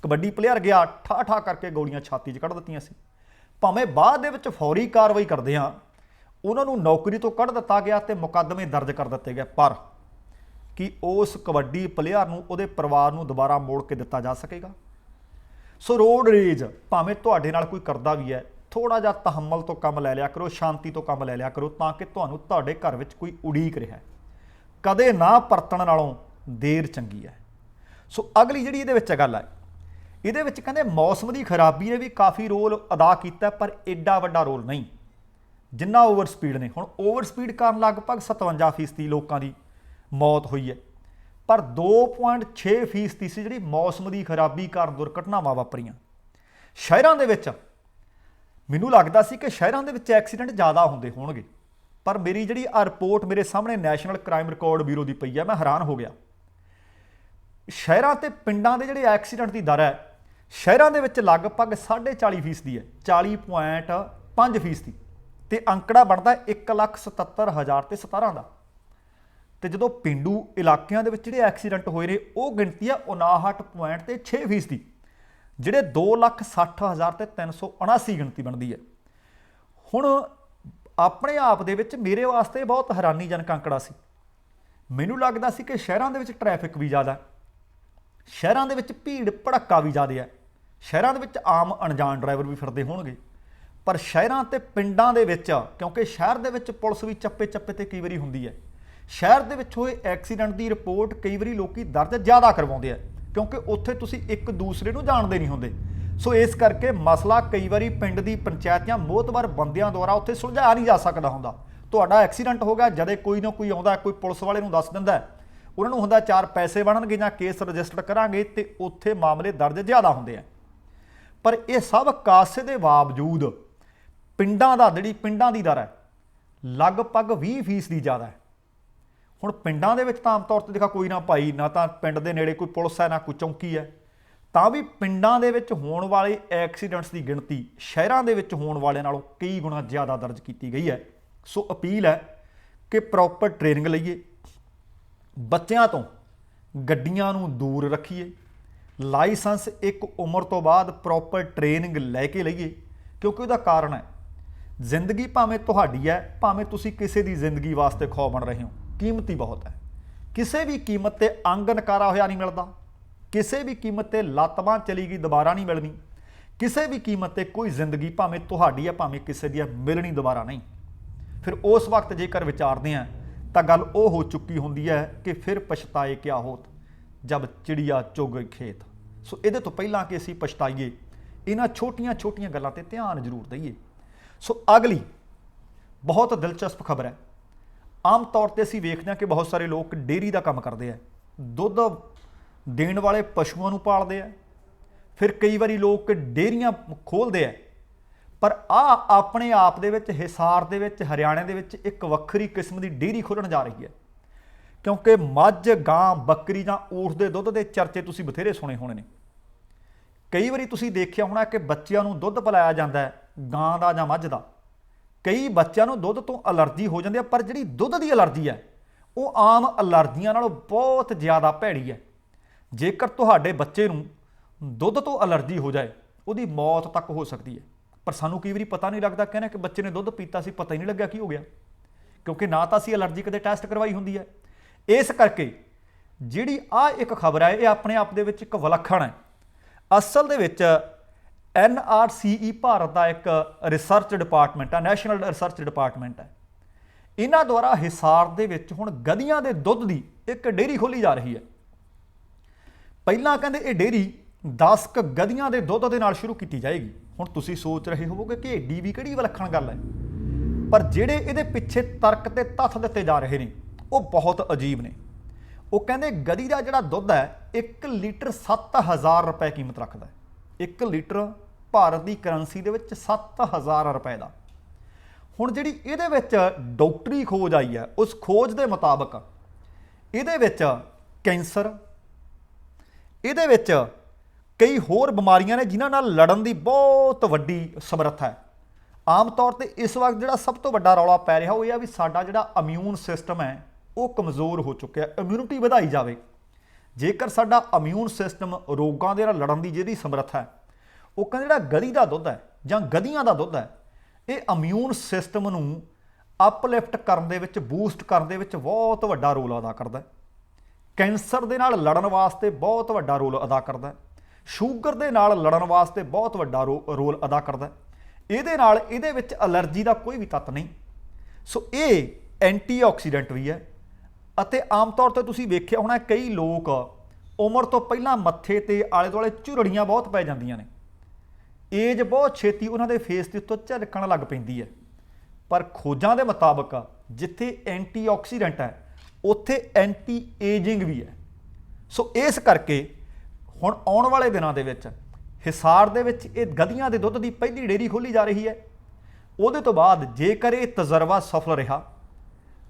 ਕਬੱਡੀ ਪਲੇਅਰ ਗਿਆ, ਠਾ ਠਾ ਕਰਕੇ ਗੋਲੀਆਂ ਛਾਤੀ 'ਚ ਕੱਢ ਦਿੱਤੀਆਂ ਸੀ। ਭਾਵੇਂ ਬਾਅਦ ਦੇ ਵਿੱਚ ਫੌਰੀ ਕਾਰਵਾਈ ਕਰਦੇ ਹਾਂ, ਉਹਨਾਂ ਨੂੰ ਨੌਕਰੀ ਤੋਂ ਕੱਢ ਦਿੱਤਾ ਗਿਆ ਤੇ ਮੁਕੱਦਮੇ ਦਰਜ ਕਰ ਦਿੱਤੇ ਗਏ, ਪਰ ਕੀ ਉਸ ਕਬੱਡੀ ਪਲੇਅਰ ਨੂੰ ਉਹਦੇ ਪਰਿਵਾਰ ਨੂੰ ਦੁਬਾਰਾ ਮੋੜ ਕੇ ਦਿੱਤਾ ਜਾ ਸਕੇਗਾ? ਸੋ ਰੋਡ ਰੇਜ ਭਾਵੇਂ ਤੁਹਾਡੇ ਨਾਲ ਕੋਈ ਕਰਦਾ ਵੀ ਹੈ, ਥੋੜਾ ਜਿਹਾ ਤਹੱਮਲ ਤੋਂ ਕੰਮ ਲੈ ਲਿਆ ਕਰੋ, ਸ਼ਾਂਤੀ ਤੋਂ ਕੰਮ ਲੈ ਲਿਆ ਕਰੋ, ਤਾਂ ਕਿ ਤੁਹਾਨੂੰ ਤੁਹਾਡੇ ਘਰ ਵਿੱਚ ਕੋਈ ਉਡੀਕ ਰਿਹਾ। ਕਦੇ ਨਾ ਪਰਤਣ ਨਾਲੋਂ ਦੇਰ ਚੰਗੀ ਹੈ। ਸੋ ਅਗਲੀ ਜਿਹੜੀ ਇਹਦੇ ਵਿੱਚ ਗੱਲ ਹੈ, ਇਹਦੇ ਵਿੱਚ ਕਹਿੰਦੇ ਮੌਸਮ ਦੀ ਖਰਾਬੀ ਨੇ ਵੀ ਕਾਫੀ ਰੋਲ ਅਦਾ ਕੀਤਾ, ਪਰ ਐਡਾ ਵੱਡਾ ਰੋਲ ਨਹੀਂ ਜਿੰਨਾ ਓਵਰ ਸਪੀਡ ਨੇ। ਹੁਣ ਓਵਰ ਸਪੀਡ ਕਾਰਨ ਲਗਭਗ 57% ਲੋਕਾਂ ਦੀ ਮੌਤ ਹੋਈ ਹੈ, ਪਰ 2.6% ਸੀ ਜਿਹੜੀ ਮੌਸਮ ਦੀ ਖਰਾਬੀ ਕਾਰਨ ਦੁਰਘਟਨਾਵਾਂ ਵਾਪਰੀਆਂ। ਸ਼ਹਿਰਾਂ ਦੇ ਵਿੱਚ ਮੈਨੂੰ ਲੱਗਦਾ ਸੀ ਕਿ ਸ਼ਹਿਰਾਂ ਦੇ ਵਿੱਚ ਐਕਸੀਡੈਂਟ ਜ਼ਿਆਦਾ ਹੁੰਦੇ ਹੋਣਗੇ, ਪਰ ਮੇਰੀ ਜਿਹੜੀ ਆ ਰਿਪੋਰਟ ਮੇਰੇ ਸਾਹਮਣੇ ਨੈਸ਼ਨਲ ਕ੍ਰਾਈਮ ਰਿਕਾਰਡ ਬਿਊਰੋ ਦੀ ਪਈ ਹੈ, ਮੈਂ ਹੈਰਾਨ ਹੋ ਗਿਆ। ਸ਼ਹਿਰਾਂ ਤੇ ਪਿੰਡਾਂ ਦੇ ਜਿਹੜੇ ਐਕਸੀਡੈਂਟ ਦੀ ਦਰ ਹੈ, ਸ਼ਹਿਰਾਂ ਦੇ ਵਿੱਚ ਲਗਭਗ 40.5% ਹੈ, 40.5% ਤੇ ਅੰਕੜਾ ਬਣਦਾ 1,77,017 ਦਾ। ਤੇ ਜਦੋਂ ਪਿੰਡੂ ਇਲਾਕਿਆਂ ਦੇ ਵਿੱਚ ਜਿਹੜੇ ਐਕਸੀਡੈਂਟ ਹੋਏ ਨੇ ਉਹ ਗਿਣਤੀ ਆ 59.6%, ਜਿਹੜੇ 2,60,379 ਗਿਣਤੀ ਬਣਦੀ ਹੈ। ਹੁਣ ਆਪਣੇ ਆਪ ਦੇ ਵਿੱਚ ਮੇਰੇ ਵਾਸਤੇ ਬਹੁਤ ਹੈਰਾਨੀਜਨਕ ਅੰਕੜਾ ਸੀ। ਮੈਨੂੰ ਲੱਗਦਾ ਸੀ ਕਿ ਸ਼ਹਿਰਾਂ ਦੇ ਵਿੱਚ ਟ੍ਰੈਫਿਕ ਵੀ ਜ਼ਿਆਦਾ, ਸ਼ਹਿਰਾਂ ਦੇ ਵਿੱਚ ਭੀੜ ਭੜੱਕਾ ਵੀ ਜ਼ਿਆਦਾ ਹੈ, ਸ਼ਹਿਰਾਂ ਦੇ ਵਿੱਚ ਆਮ ਅਣਜਾਣ ਡਰਾਈਵਰ ਵੀ ਫਿਰਦੇ ਹੋਣਗੇ, ਪਰ ਸ਼ਹਿਰਾਂ ਤੇ ਪਿੰਡਾਂ ਦੇ ਵਿੱਚ, ਕਿਉਂਕਿ ਸ਼ਹਿਰ ਦੇ ਵਿੱਚ ਪੁਲਿਸ ਵੀ ਚੱਪੇ ਚੱਪੇ ਤੇ ਕਈ ਵਾਰੀ ਹੁੰਦੀ ਹੈ, ਸ਼ਹਿਰ ਦੇ ਵਿੱਚ ਹੋਏ ਐਕਸੀਡੈਂਟ ਦੀ ਰਿਪੋਰਟ ਕਈ ਵਾਰੀ ਲੋਕੀ ਦਰਜ ਜ਼ਿਆਦਾ ਕਰਵਾਉਂਦੇ ਆ, ਕਿਉਂਕਿ ਉੱਥੇ ਤੁਸੀਂ ਇੱਕ ਦੂਸਰੇ ਨੂੰ ਜਾਣਦੇ ਨਹੀਂ ਹੁੰਦੇ। ਸੋ ਇਸ ਕਰਕੇ ਮਸਲਾ ਕਈ ਵਾਰੀ ਪਿੰਡ ਦੀ ਪੰਚਾਇਤ ਜਾਂ ਮੋਹਤਬਰ ਬੰਦਿਆਂ ਦੁਆਰਾ ਉੱਥੇ ਸੁਲਝਾਇਆ ਨਹੀਂ ਜਾ ਸਕਦਾ ਹੁੰਦਾ। ਤੁਹਾਡਾ ਐਕਸੀਡੈਂਟ ਹੋ ਗਿਆ, ਜਦੇ ਕੋਈ ਨਾ ਕੋਈ ਆਉਂਦਾ, ਕੋਈ ਪੁਲਿਸ ਵਾਲੇ ਨੂੰ ਦੱਸ ਦਿੰਦਾ, ਉਹਨਾਂ ਨੂੰ ਹੁੰਦਾ 4 ਪੈਸੇ ਬਣਨਗੇ ਜਾਂ ਕੇਸ ਰਜਿਸਟਰ ਕਰਾਂਗੇ, ਤੇ ਉੱਥੇ ਮਾਮਲੇ ਦਰਜ ਜ਼ਿਆਦਾ ਹੁੰਦੇ ਆ। ਪਰ ਇਹ ਸਭ ਕਾਸੇ ਦੇ ਬਾਵਜੂਦ ਪਿੰਡਾਂ ਦਾ ਜਿਹੜੀ ਪਿੰਡਾਂ ਦੀ ਦਰ ਹੈ ਲਗਭਗ 20% ਜ਼ਿਆਦਾ ਹੈ। ਹੁਣ ਪਿੰਡਾਂ ਦੇ ਵਿੱਚ ਤਾਂ ਆਮ ਤੌਰ ਤੇ ਦੇਖਾ ਕੋਈ ਨਾ ਭਾਈ, ਨਾ ਤਾਂ ਪਿੰਡ ਦੇ ਨੇੜੇ ਕੋਈ ਪੁਲਿਸ ਹੈ, ਨਾ ਕੋਈ ਚੌਂਕੀ ਹੈ, ਤਾਂ ਵੀ ਪਿੰਡਾਂ ਦੇ ਵਿੱਚ ਹੋਣ ਵਾਲੇ ਐਕਸੀਡੈਂਟਸ ਦੀ ਗਿਣਤੀ ਸ਼ਹਿਰਾਂ ਦੇ ਵਿੱਚ ਹੋਣ ਵਾਲਿਆਂ ਨਾਲੋਂ ਕਈ ਗੁਣਾ ਜ਼ਿਆਦਾ ਦਰਜ ਕੀਤੀ ਗਈ ਹੈ। ਸੋ ਅਪੀਲ ਹੈ ਕਿ ਪ੍ਰੋਪਰ ਟ੍ਰੇਨਿੰਗ ਲਈਏ, ਬੱਚਿਆਂ ਤੋਂ ਗੱਡੀਆਂ ਨੂੰ ਦੂਰ ਰੱਖੀਏ, ਲਾਇਸੈਂਸ ਇੱਕ ਉਮਰ ਤੋਂ ਬਾਅਦ ਪ੍ਰੋਪਰ ਟ੍ਰੇਨਿੰਗ ਲੈ ਕੇ ਲਈਏ, ਕਿਉਂਕਿ ਉਹਦਾ ਕਾਰਨ ਹੈ ਜ਼ਿੰਦਗੀ ਭਾਵੇਂ ਤੁਹਾਡੀ ਹੈ, ਭਾਵੇਂ ਤੁਸੀਂ ਕਿਸੇ ਦੀ ਜ਼ਿੰਦਗੀ ਵਾਸਤੇ ਖੌਅ ਬਣ ਰਹੇ ਹੋ, ਕੀਮਤੀ ਬਹੁਤ ਹੈ। ਕਿਸੇ ਵੀ ਕੀਮਤ ਤੇ ਅੰਗ ਨਕਾਰਾ ਹੋਇਆ ਨਹੀਂ ਮਿਲਦਾ, ਕਿਸੇ ਵੀ ਕੀਮਤ ਤੇ ਲੱਤ ਬਾਂਹ ਚਲੀ ਗਈ ਦੁਬਾਰਾ ਨਹੀਂ ਮਿਲਣੀ, ਕਿਸੇ ਵੀ ਕੀਮਤ ਤੇ ਕੋਈ ਜ਼ਿੰਦਗੀ ਭਾਵੇਂ ਤੁਹਾਡੀ ਹੈ ਭਾਵੇਂ ਕਿਸੇ ਦੀ ਹੈ ਮਿਲਣੀ ਦੁਬਾਰਾ ਨਹੀਂ। ਫਿਰ ਉਸ ਵਕਤ ਜੇਕਰ ਵਿਚਾਰਦੇ ਹਾਂ ਤਾਂ ਗੱਲ ਉਹ ਹੋ ਚੁੱਕੀ ਹੁੰਦੀ ਹੈ ਕਿ ਫਿਰ ਪਛਤਾਏ ਕਿਆ ਹੋਤ ਜਬ ਚਿੜੀਆ ਚੁਗ ਗਈ ਖੇਤ। ਸੋ ਇਹਦੇ ਤੋਂ ਪਹਿਲਾਂ ਕਿ ਅਸੀਂ ਪਛਤਾਈਏ, ਇਹਨਾਂ ਛੋਟੀਆਂ ਛੋਟੀਆਂ ਗੱਲਾਂ ਤੇ ਧਿਆਨ ਜ਼ਰੂਰ ਦਈਏ। ਸੋ ਅਗਲੀ ਬਹੁਤ ਦਿਲਚਸਪ ਖਬਰ ਹੈ। ਆਮ ਤੌਰ ਤੇ ਅਸੀਂ ਵੇਖਦੇ ਹਾਂ ਕਿ ਬਹੁਤ ਸਾਰੇ ਲੋਕ ਡੇਅਰੀ ਦਾ ਕੰਮ ਕਰਦੇ ਆ, ਦੁੱਧ ਦੇਣ ਵਾਲੇ ਪਸ਼ੂਆਂ ਨੂੰ ਪਾਲਦੇ ਆ, ਫਿਰ ਕਈ ਵਾਰੀ ਲੋਕ ਡੇਅਰੀਆਂ ਖੋਲ੍ਹਦੇ ਆ। ਪਰ ਆਪਣੇ ਆਪ ਦੇ ਵਿੱਚ ਹਿਸਾਰ ਦੇ ਵਿੱਚ ਹਰਿਆਣੇ ਦੇ ਵਿੱਚ ਇੱਕ ਵੱਖਰੀ ਕਿਸਮ ਦੀ ਡੇਅਰੀ ਖੋਲ੍ਹਣ ਜਾ ਰਹੀ ਹੈ, ਕਿਉਂਕਿ ਮੱਝ, ਗਾਂ, ਬੱਕਰੀ ਜਾਂ ਊਠ ਦੇ ਦੁੱਧ ਦੇ ਚਰਚੇ ਤੁਸੀਂ ਬਥੇਰੇ ਸੁਣੇ ਹੋਣੇ ਨੇ। ਕਈ ਵਾਰੀ ਤੁਸੀਂ ਦੇਖਿਆ ਹੋਣਾ ਕਿ ਬੱਚਿਆਂ ਨੂੰ ਦੁੱਧ ਪਿਲਾਇਆ ਜਾਂਦਾ ਹੈ ਗਾਂ ਦਾ ਜਾਂ ਮੱਝ ਦਾ, ਕਈ ਬੱਚਿਆਂ ਨੂੰ ਦੁੱਧ ਤੋਂ ਅਲਰਜੀ ਹੋ ਜਾਂਦੀ ਹੈ, ਪਰ ਜਿਹੜੀ ਦੁੱਧ ਦੀ ਅਲਰਜੀ ਹੈ ਉਹ ਆਮ ਅਲਰਜੀਆਂ ਨਾਲੋਂ ਬਹੁਤ ਜ਼ਿਆਦਾ ਭੈੜੀ ਹੈ। ਜੇਕਰ ਤੁਹਾਡੇ ਬੱਚੇ ਨੂੰ ਦੁੱਧ ਤੋਂ ਅਲਰਜੀ ਹੋ ਜਾਏ, ਉਹਦੀ ਮੌਤ ਤੱਕ ਹੋ ਸਕਦੀ ਹੈ। ਪਰ ਸਾਨੂੰ ਕਈ ਵਾਰੀ ਪਤਾ ਨਹੀਂ ਲੱਗਦਾ, ਕਹਿੰਦੇ ਕਿ ਬੱਚੇ ਨੇ ਦੁੱਧ ਪੀਤਾ ਸੀ, ਪਤਾ ਹੀ ਨਹੀਂ ਲੱਗਿਆ ਕੀ ਹੋ ਗਿਆ, ਕਿਉਂਕਿ ਨਾ ਤਾਂ ਅਸੀਂ ਅਲਰਜੀ ਕਦੇ ਟੈਸਟ ਕਰਵਾਈ ਹੁੰਦੀ ਹੈ। ਇਸ ਕਰਕੇ ਜਿਹੜੀ ਇੱਕ ਖਬਰ ਹੈ ਇਹ ਆਪਣੇ ਆਪ ਦੇ ਵਿੱਚ ਇੱਕ ਵਿਲੱਖਣ ਹੈ। ਅਸਲ ਦੇ ਵਿੱਚ NRCE ਭਾਰਤ ਦਾ ਇੱਕ ਰਿਸਰਚ ਡਿਪਾਰਟਮੈਂਟ ਹੈ, ਨੈਸ਼ਨਲ ਰਿਸਰਚ ਡਿਪਾਰਟਮੈਂਟ ਹੈ। ਇਹਨਾਂ ਦੁਆਰਾ ਹਿਸਾਰ ਦੇ ਵਿੱਚ ਹੁਣ ਗਧੀਆਂ ਦੇ ਦੁੱਧ ਦੀ ਇੱਕ ਡੇਅਰੀ ਖੋਲ੍ਹੀ ਜਾ ਰਹੀ ਹੈ। ਪਹਿਲਾਂ ਕਹਿੰਦੇ ਇਹ ਡੇਅਰੀ 10 ਗਧੀਆਂ ਦੇ ਦੁੱਧ ਦੇ ਨਾਲ ਸ਼ੁਰੂ ਕੀਤੀ ਜਾਏਗੀ। ਹੁਣ ਤੁਸੀਂ ਸੋਚ ਰਹੇ ਹੋਵੋਗੇ ਕਿ ਏਡੀ ਵੀ ਕਿਹੜੀ ਵਿਲੱਖਣ ਗੱਲ ਹੈ, ਪਰ ਜਿਹੜੇ ਇਹਦੇ ਪਿੱਛੇ ਤਰਕ ਤੇ ਤੱਥ ਦਿੱਤੇ ਜਾ ਰਹੇ ਨੇ ਉਹ ਬਹੁਤ ਅਜੀਬ ਨੇ। ਉਹ ਕਹਿੰਦੇ ਗਧੀ ਦਾ ਜਿਹੜਾ ਦੁੱਧ ਹੈ 1 ਲੀਟਰ 7000 ਰੁਪਏ ਕੀਮਤ ਰੱਖਦਾ ਹੈ। 1 ਲੀਟਰ ਭਾਰਤ ਦੀ ਕਰੰਸੀ ਦੇ ਵਿੱਚ 7000 ਰੁਪਏ ਦਾ। ਹੁਣ ਜਿਹੜੀ ਇਹਦੇ ਵਿੱਚ ਡਾਕਟਰੀ ਖੋਜ ਆਈ ਹੈ, ਉਸ ਖੋਜ ਦੇ ਮੁਤਾਬਕ ਇਹਦੇ ਵਿੱਚ ਕੈਂਸਰ, ਇਹਦੇ ਵਿੱਚ ਕਈ ਹੋਰ ਬਿਮਾਰੀਆਂ ਨੇ ਜਿਨ੍ਹਾਂ ਨਾਲ ਲੜਨ ਦੀ ਬਹੁਤ ਵੱਡੀ ਸਮਰੱਥਾ ਹੈ। ਆਮ ਤੌਰ ਤੇ ਇਸ ਵਕਤ ਜਿਹੜਾ ਸਭ ਤੋਂ ਵੱਡਾ ਰੌਲਾ ਪੈ ਰਿਹਾ ਉਹ ਇਹ ਆ ਵੀ ਸਾਡਾ ਜਿਹੜਾ ਇਮਿਊਨ ਸਿਸਟਮ ਹੈ ਉਹ ਕਮਜ਼ੋਰ ਹੋ ਚੁੱਕਿਆ, ਇਮਿਊਨਿਟੀ ਵਧਾਈ ਜਾਵੇ। ਜੇਕਰ ਸਾਡਾ ਇਮਿਊਨ ਸਿਸਟਮ ਰੋਗਾਂ ਦੇ ਨਾਲ ਲੜਨ ਦੀ ਜਿਹੜੀ ਸਮਰੱਥਾ ਹੈ, ਉਹ ਕਹਿੰਦੇ ਜਿਹੜਾ ਗਧੀ ਦਾ ਦੁੱਧ ਹੈ ਜਾਂ ਗਧੀਆਂ ਦਾ ਦੁੱਧ ਹੈ, ਇਹ ਇਮਿਊਨ ਸਿਸਟਮ ਨੂੰ ਅਪਲਿਫਟ ਕਰਨ ਦੇ ਵਿੱਚ, ਬੂਸਟ ਕਰਨ ਦੇ ਵਿੱਚ ਬਹੁਤ ਵੱਡਾ ਰੋਲ ਅਦਾ ਕਰਦਾ ਹੈ। ਕੈਂਸਰ ਦੇ ਨਾਲ ਲੜਨ ਵਾਸਤੇ ਬਹੁਤ ਵੱਡਾ ਰੋਲ ਅਦਾ ਕਰਦਾ ਹੈ। ਸ਼ੂਗਰ ਦੇ ਨਾਲ ਲੜਨ ਵਾਸਤੇ ਬਹੁਤ ਵੱਡਾ ਰੋਲ ਅਦਾ ਕਰਦਾ ਹੈ। ਇਹਦੇ ਵਿੱਚ ਐਲਰਜੀ ਦਾ ਕੋਈ ਵੀ ਤੱਤ ਨਹੀਂ। ਸੋ ਇਹ ਐਂਟੀਆਕਸੀਡੈਂਟ ਵੀ ਹੈ। ਅਤੇ ਆਮ ਤੌਰ ਤੇ ਤੁਸੀਂ ਵੇਖਿਆ ਹੋਣਾ ਕਈ ਲੋਕ ਉਮਰ ਤੋਂ ਪਹਿਲਾਂ ਮੱਥੇ ਤੇ ਆਲੇ ਦੁਆਲੇ ਝੁਰੜੀਆਂ ਬਹੁਤ ਪੈ ਜਾਂਦੀਆਂ ਨੇ, ਏਜ ਬਹੁਤ ਛੇਤੀ ਉਹਨਾਂ ਦੇ ਫੇਸ ਦੇ ਉੱਤੋਂ ਝਲਕਣ ਲੱਗ ਪੈਂਦੀ ਹੈ। ਪਰ ਖੋਜਾਂ ਦੇ ਮੁਤਾਬਕ ਜਿੱਥੇ ਐਂਟੀਆਕਸੀਡੈਂਟ ਹੈ ਉੱਥੇ ਐਂਟੀ ਏਜਿੰਗ ਵੀ ਹੈ। ਸੋ ਇਸ ਕਰਕੇ ਹੁਣ ਆਉਣ ਵਾਲੇ ਦਿਨਾਂ ਦੇ ਵਿੱਚ ਹਿਸਾਰ ਦੇ ਵਿੱਚ ਇਹ ਗਧੀਆਂ ਦੇ ਦੁੱਧ ਦੀ ਪਹਿਲੀ ਡੇਅਰੀ ਖੋਲ੍ਹੀ ਜਾ ਰਹੀ ਹੈ। ਉਹਦੇ ਤੋਂ ਬਾਅਦ ਜੇਕਰ ਇਹ ਤਜਰਬਾ ਸਫਲ ਰਿਹਾ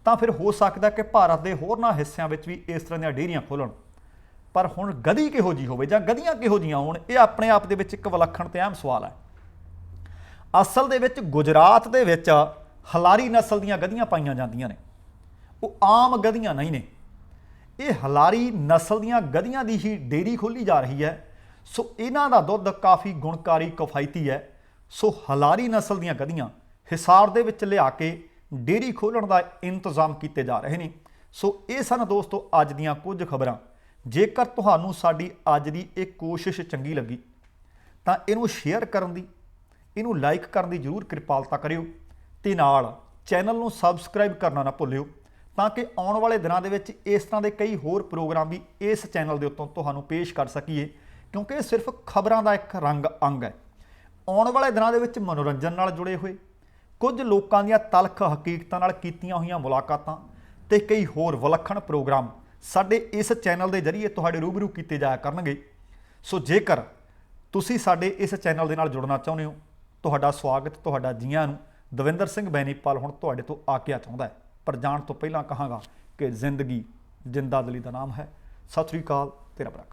ਤਾਂ ਫਿਰ ਹੋ ਸਕਦਾ ਕਿ ਭਾਰਤ ਦੇ ਹੋਰਨਾਂ ਹਿੱਸਿਆਂ ਵਿੱਚ ਵੀ ਇਸ ਤਰ੍ਹਾਂ ਦੀਆਂ ਡੇਅਰੀਆਂ ਖੋਲ੍ਹਣ। ਪਰ ਹੁਣ ਗਧੀ ਕਿਹੋ ਜਿਹੀ ਹੋਵੇ ਜਾਂ ਗਧੀਆਂ ਕਿਹੋ ਜਿਹੀਆਂ ਹੋਣ, ਇਹ ਆਪਣੇ ਆਪ ਦੇ ਵਿੱਚ ਇੱਕ ਵਿਲੱਖਣ ਤੇ ਅਹਿਮ ਸਵਾਲ ਹੈ। ਅਸਲ ਦੇ ਵਿੱਚ ਗੁਜਰਾਤ ਦੇ ਵਿੱਚ ਹਲਾਰੀ ਨਸਲ ਦੀਆਂ ਗਧੀਆਂ ਪਾਈਆਂ ਜਾਂਦੀਆਂ ਨੇ, ਉਹ ਆਮ ਗਧੀਆਂ ਨਹੀਂ ਨੇ। ਇਹ ਹਲਾਰੀ ਨਸਲ ਦੀਆਂ ਗਧੀਆਂ ਦੀ ਹੀ ਡੇਅਰੀ ਖੋਲ੍ਹੀ ਜਾ ਰਹੀ ਹੈ। ਸੋ ਇਹਨਾਂ ਦਾ ਦੁੱਧ ਕਾਫੀ ਗੁਣਕਾਰੀ, ਕਿਫਾਇਤੀ ਹੈ। ਸੋ ਹਲਾਰੀ ਨਸਲ ਦੀਆਂ ਗਧੀਆਂ ਹਿਸਾਰ ਦੇ ਵਿੱਚ ਲਿਆ ਕੇ ਡੇਅਰੀ ਖੋਲ੍ਹਣ ਦਾ ਇੰਤਜ਼ਾਮ ਕੀਤੇ ਜਾ ਰਹੇ ਨੇ। ਸੋ ਇਹ ਸਨ ਦੋਸਤੋ ਅੱਜ ਦੀਆਂ ਕੁਝ ਖਬਰਾਂ। ਜੇਕਰ ਤੁਹਾਨੂੰ ਸਾਡੀ ਅੱਜ ਦੀ ਇਹ ਕੋਸ਼ਿਸ਼ ਚੰਗੀ ਲੱਗੀ ਤਾਂ ਇਹਨੂੰ ਸ਼ੇਅਰ ਕਰਨ ਦੀ, ਇਹਨੂੰ ਲਾਈਕ ਕਰਨ ਦੀ ਜ਼ਰੂਰ ਕਿਰਪਾਲਤਾ ਕਰਿਓ ਤੇ ਨਾਲ ਚੈਨਲ ਨੂੰ ਸਬਸਕ੍ਰਾਈਬ ਕਰਨਾ ਨਾ ਭੁੱਲਿਓ, ਤਾਂ ਕਿ ਆਉਣ ਵਾਲੇ ਦਿਨਾਂ ਦੇ ਵਿੱਚ ਇਸ ਤਰ੍ਹਾਂ ਦੇ ਕਈ ਹੋਰ ਪ੍ਰੋਗਰਾਮ ਵੀ ਇਸ ਚੈਨਲ ਦੇ ਉੱਤੋਂ ਤੁਹਾਨੂੰ ਪੇਸ਼ ਕਰ ਸਕੀਏ, ਕਿਉਂਕਿ ਇਹ ਸਿਰਫ ਖਬਰਾਂ ਦਾ ਇੱਕ ਰੰਗ ਅੰਗ ਹੈ। ਆਉਣ ਵਾਲੇ ਦਿਨਾਂ ਦੇ ਵਿੱਚ ਮਨੋਰੰਜਨ ਨਾਲ ਜੁੜੇ ਹੋਏ ਕੁਝ ਲੋਕਾਂ ਦੀਆਂ ਤਲਖ ਹਕੀਕਤਾਂ ਨਾਲ ਕੀਤੀਆਂ ਹੋਈਆਂ ਮੁਲਾਕਾਤਾਂ ਤੇ ਕਈ ਹੋਰ ਵਿਲੱਖਣ ਪ੍ਰੋਗਰਾਮ ਸਾਡੇ ਇਸ ਚੈਨਲ ਦੇ ਜ਼ਰੀਏ ਤੁਹਾਡੇ ਰੂਬਰੂ ਕੀਤੇ ਜਾਇਆ ਕਰਨਗੇ। ਸੋ ਜੇਕਰ ਤੁਸੀਂ ਸਾਡੇ ਇਸ ਚੈਨਲ ਦੇ ਨਾਲ ਜੁੜਨਾ ਚਾਹੁੰਦੇ ਹੋ, ਤੁਹਾਡਾ ਸਵਾਗਤ, ਤੁਹਾਡਾ ਜੀਆਂ ਨੂੰ। ਦਵਿੰਦਰ ਸਿੰਘ ਬੈਨੀਪਾਲ ਹੁਣ ਤੁਹਾਡੇ ਤੋਂ ਆਗਿਆ ਚਾਹੁੰਦਾ ਹੈ, ਪਰ ਜਾਣ ਤੋਂ ਪਹਿਲਾਂ ਕਹਾਂਗਾ ਕਿ ਜ਼ਿੰਦਗੀ ਜਿੰਦਾ ਦਿਲੀ ਦਾ ਨਾਮ ਹੈ। ਸਤਿ ਸ੍ਰੀ ਅਕਾਲ, ਤੇਰਾ ਭਰਾ।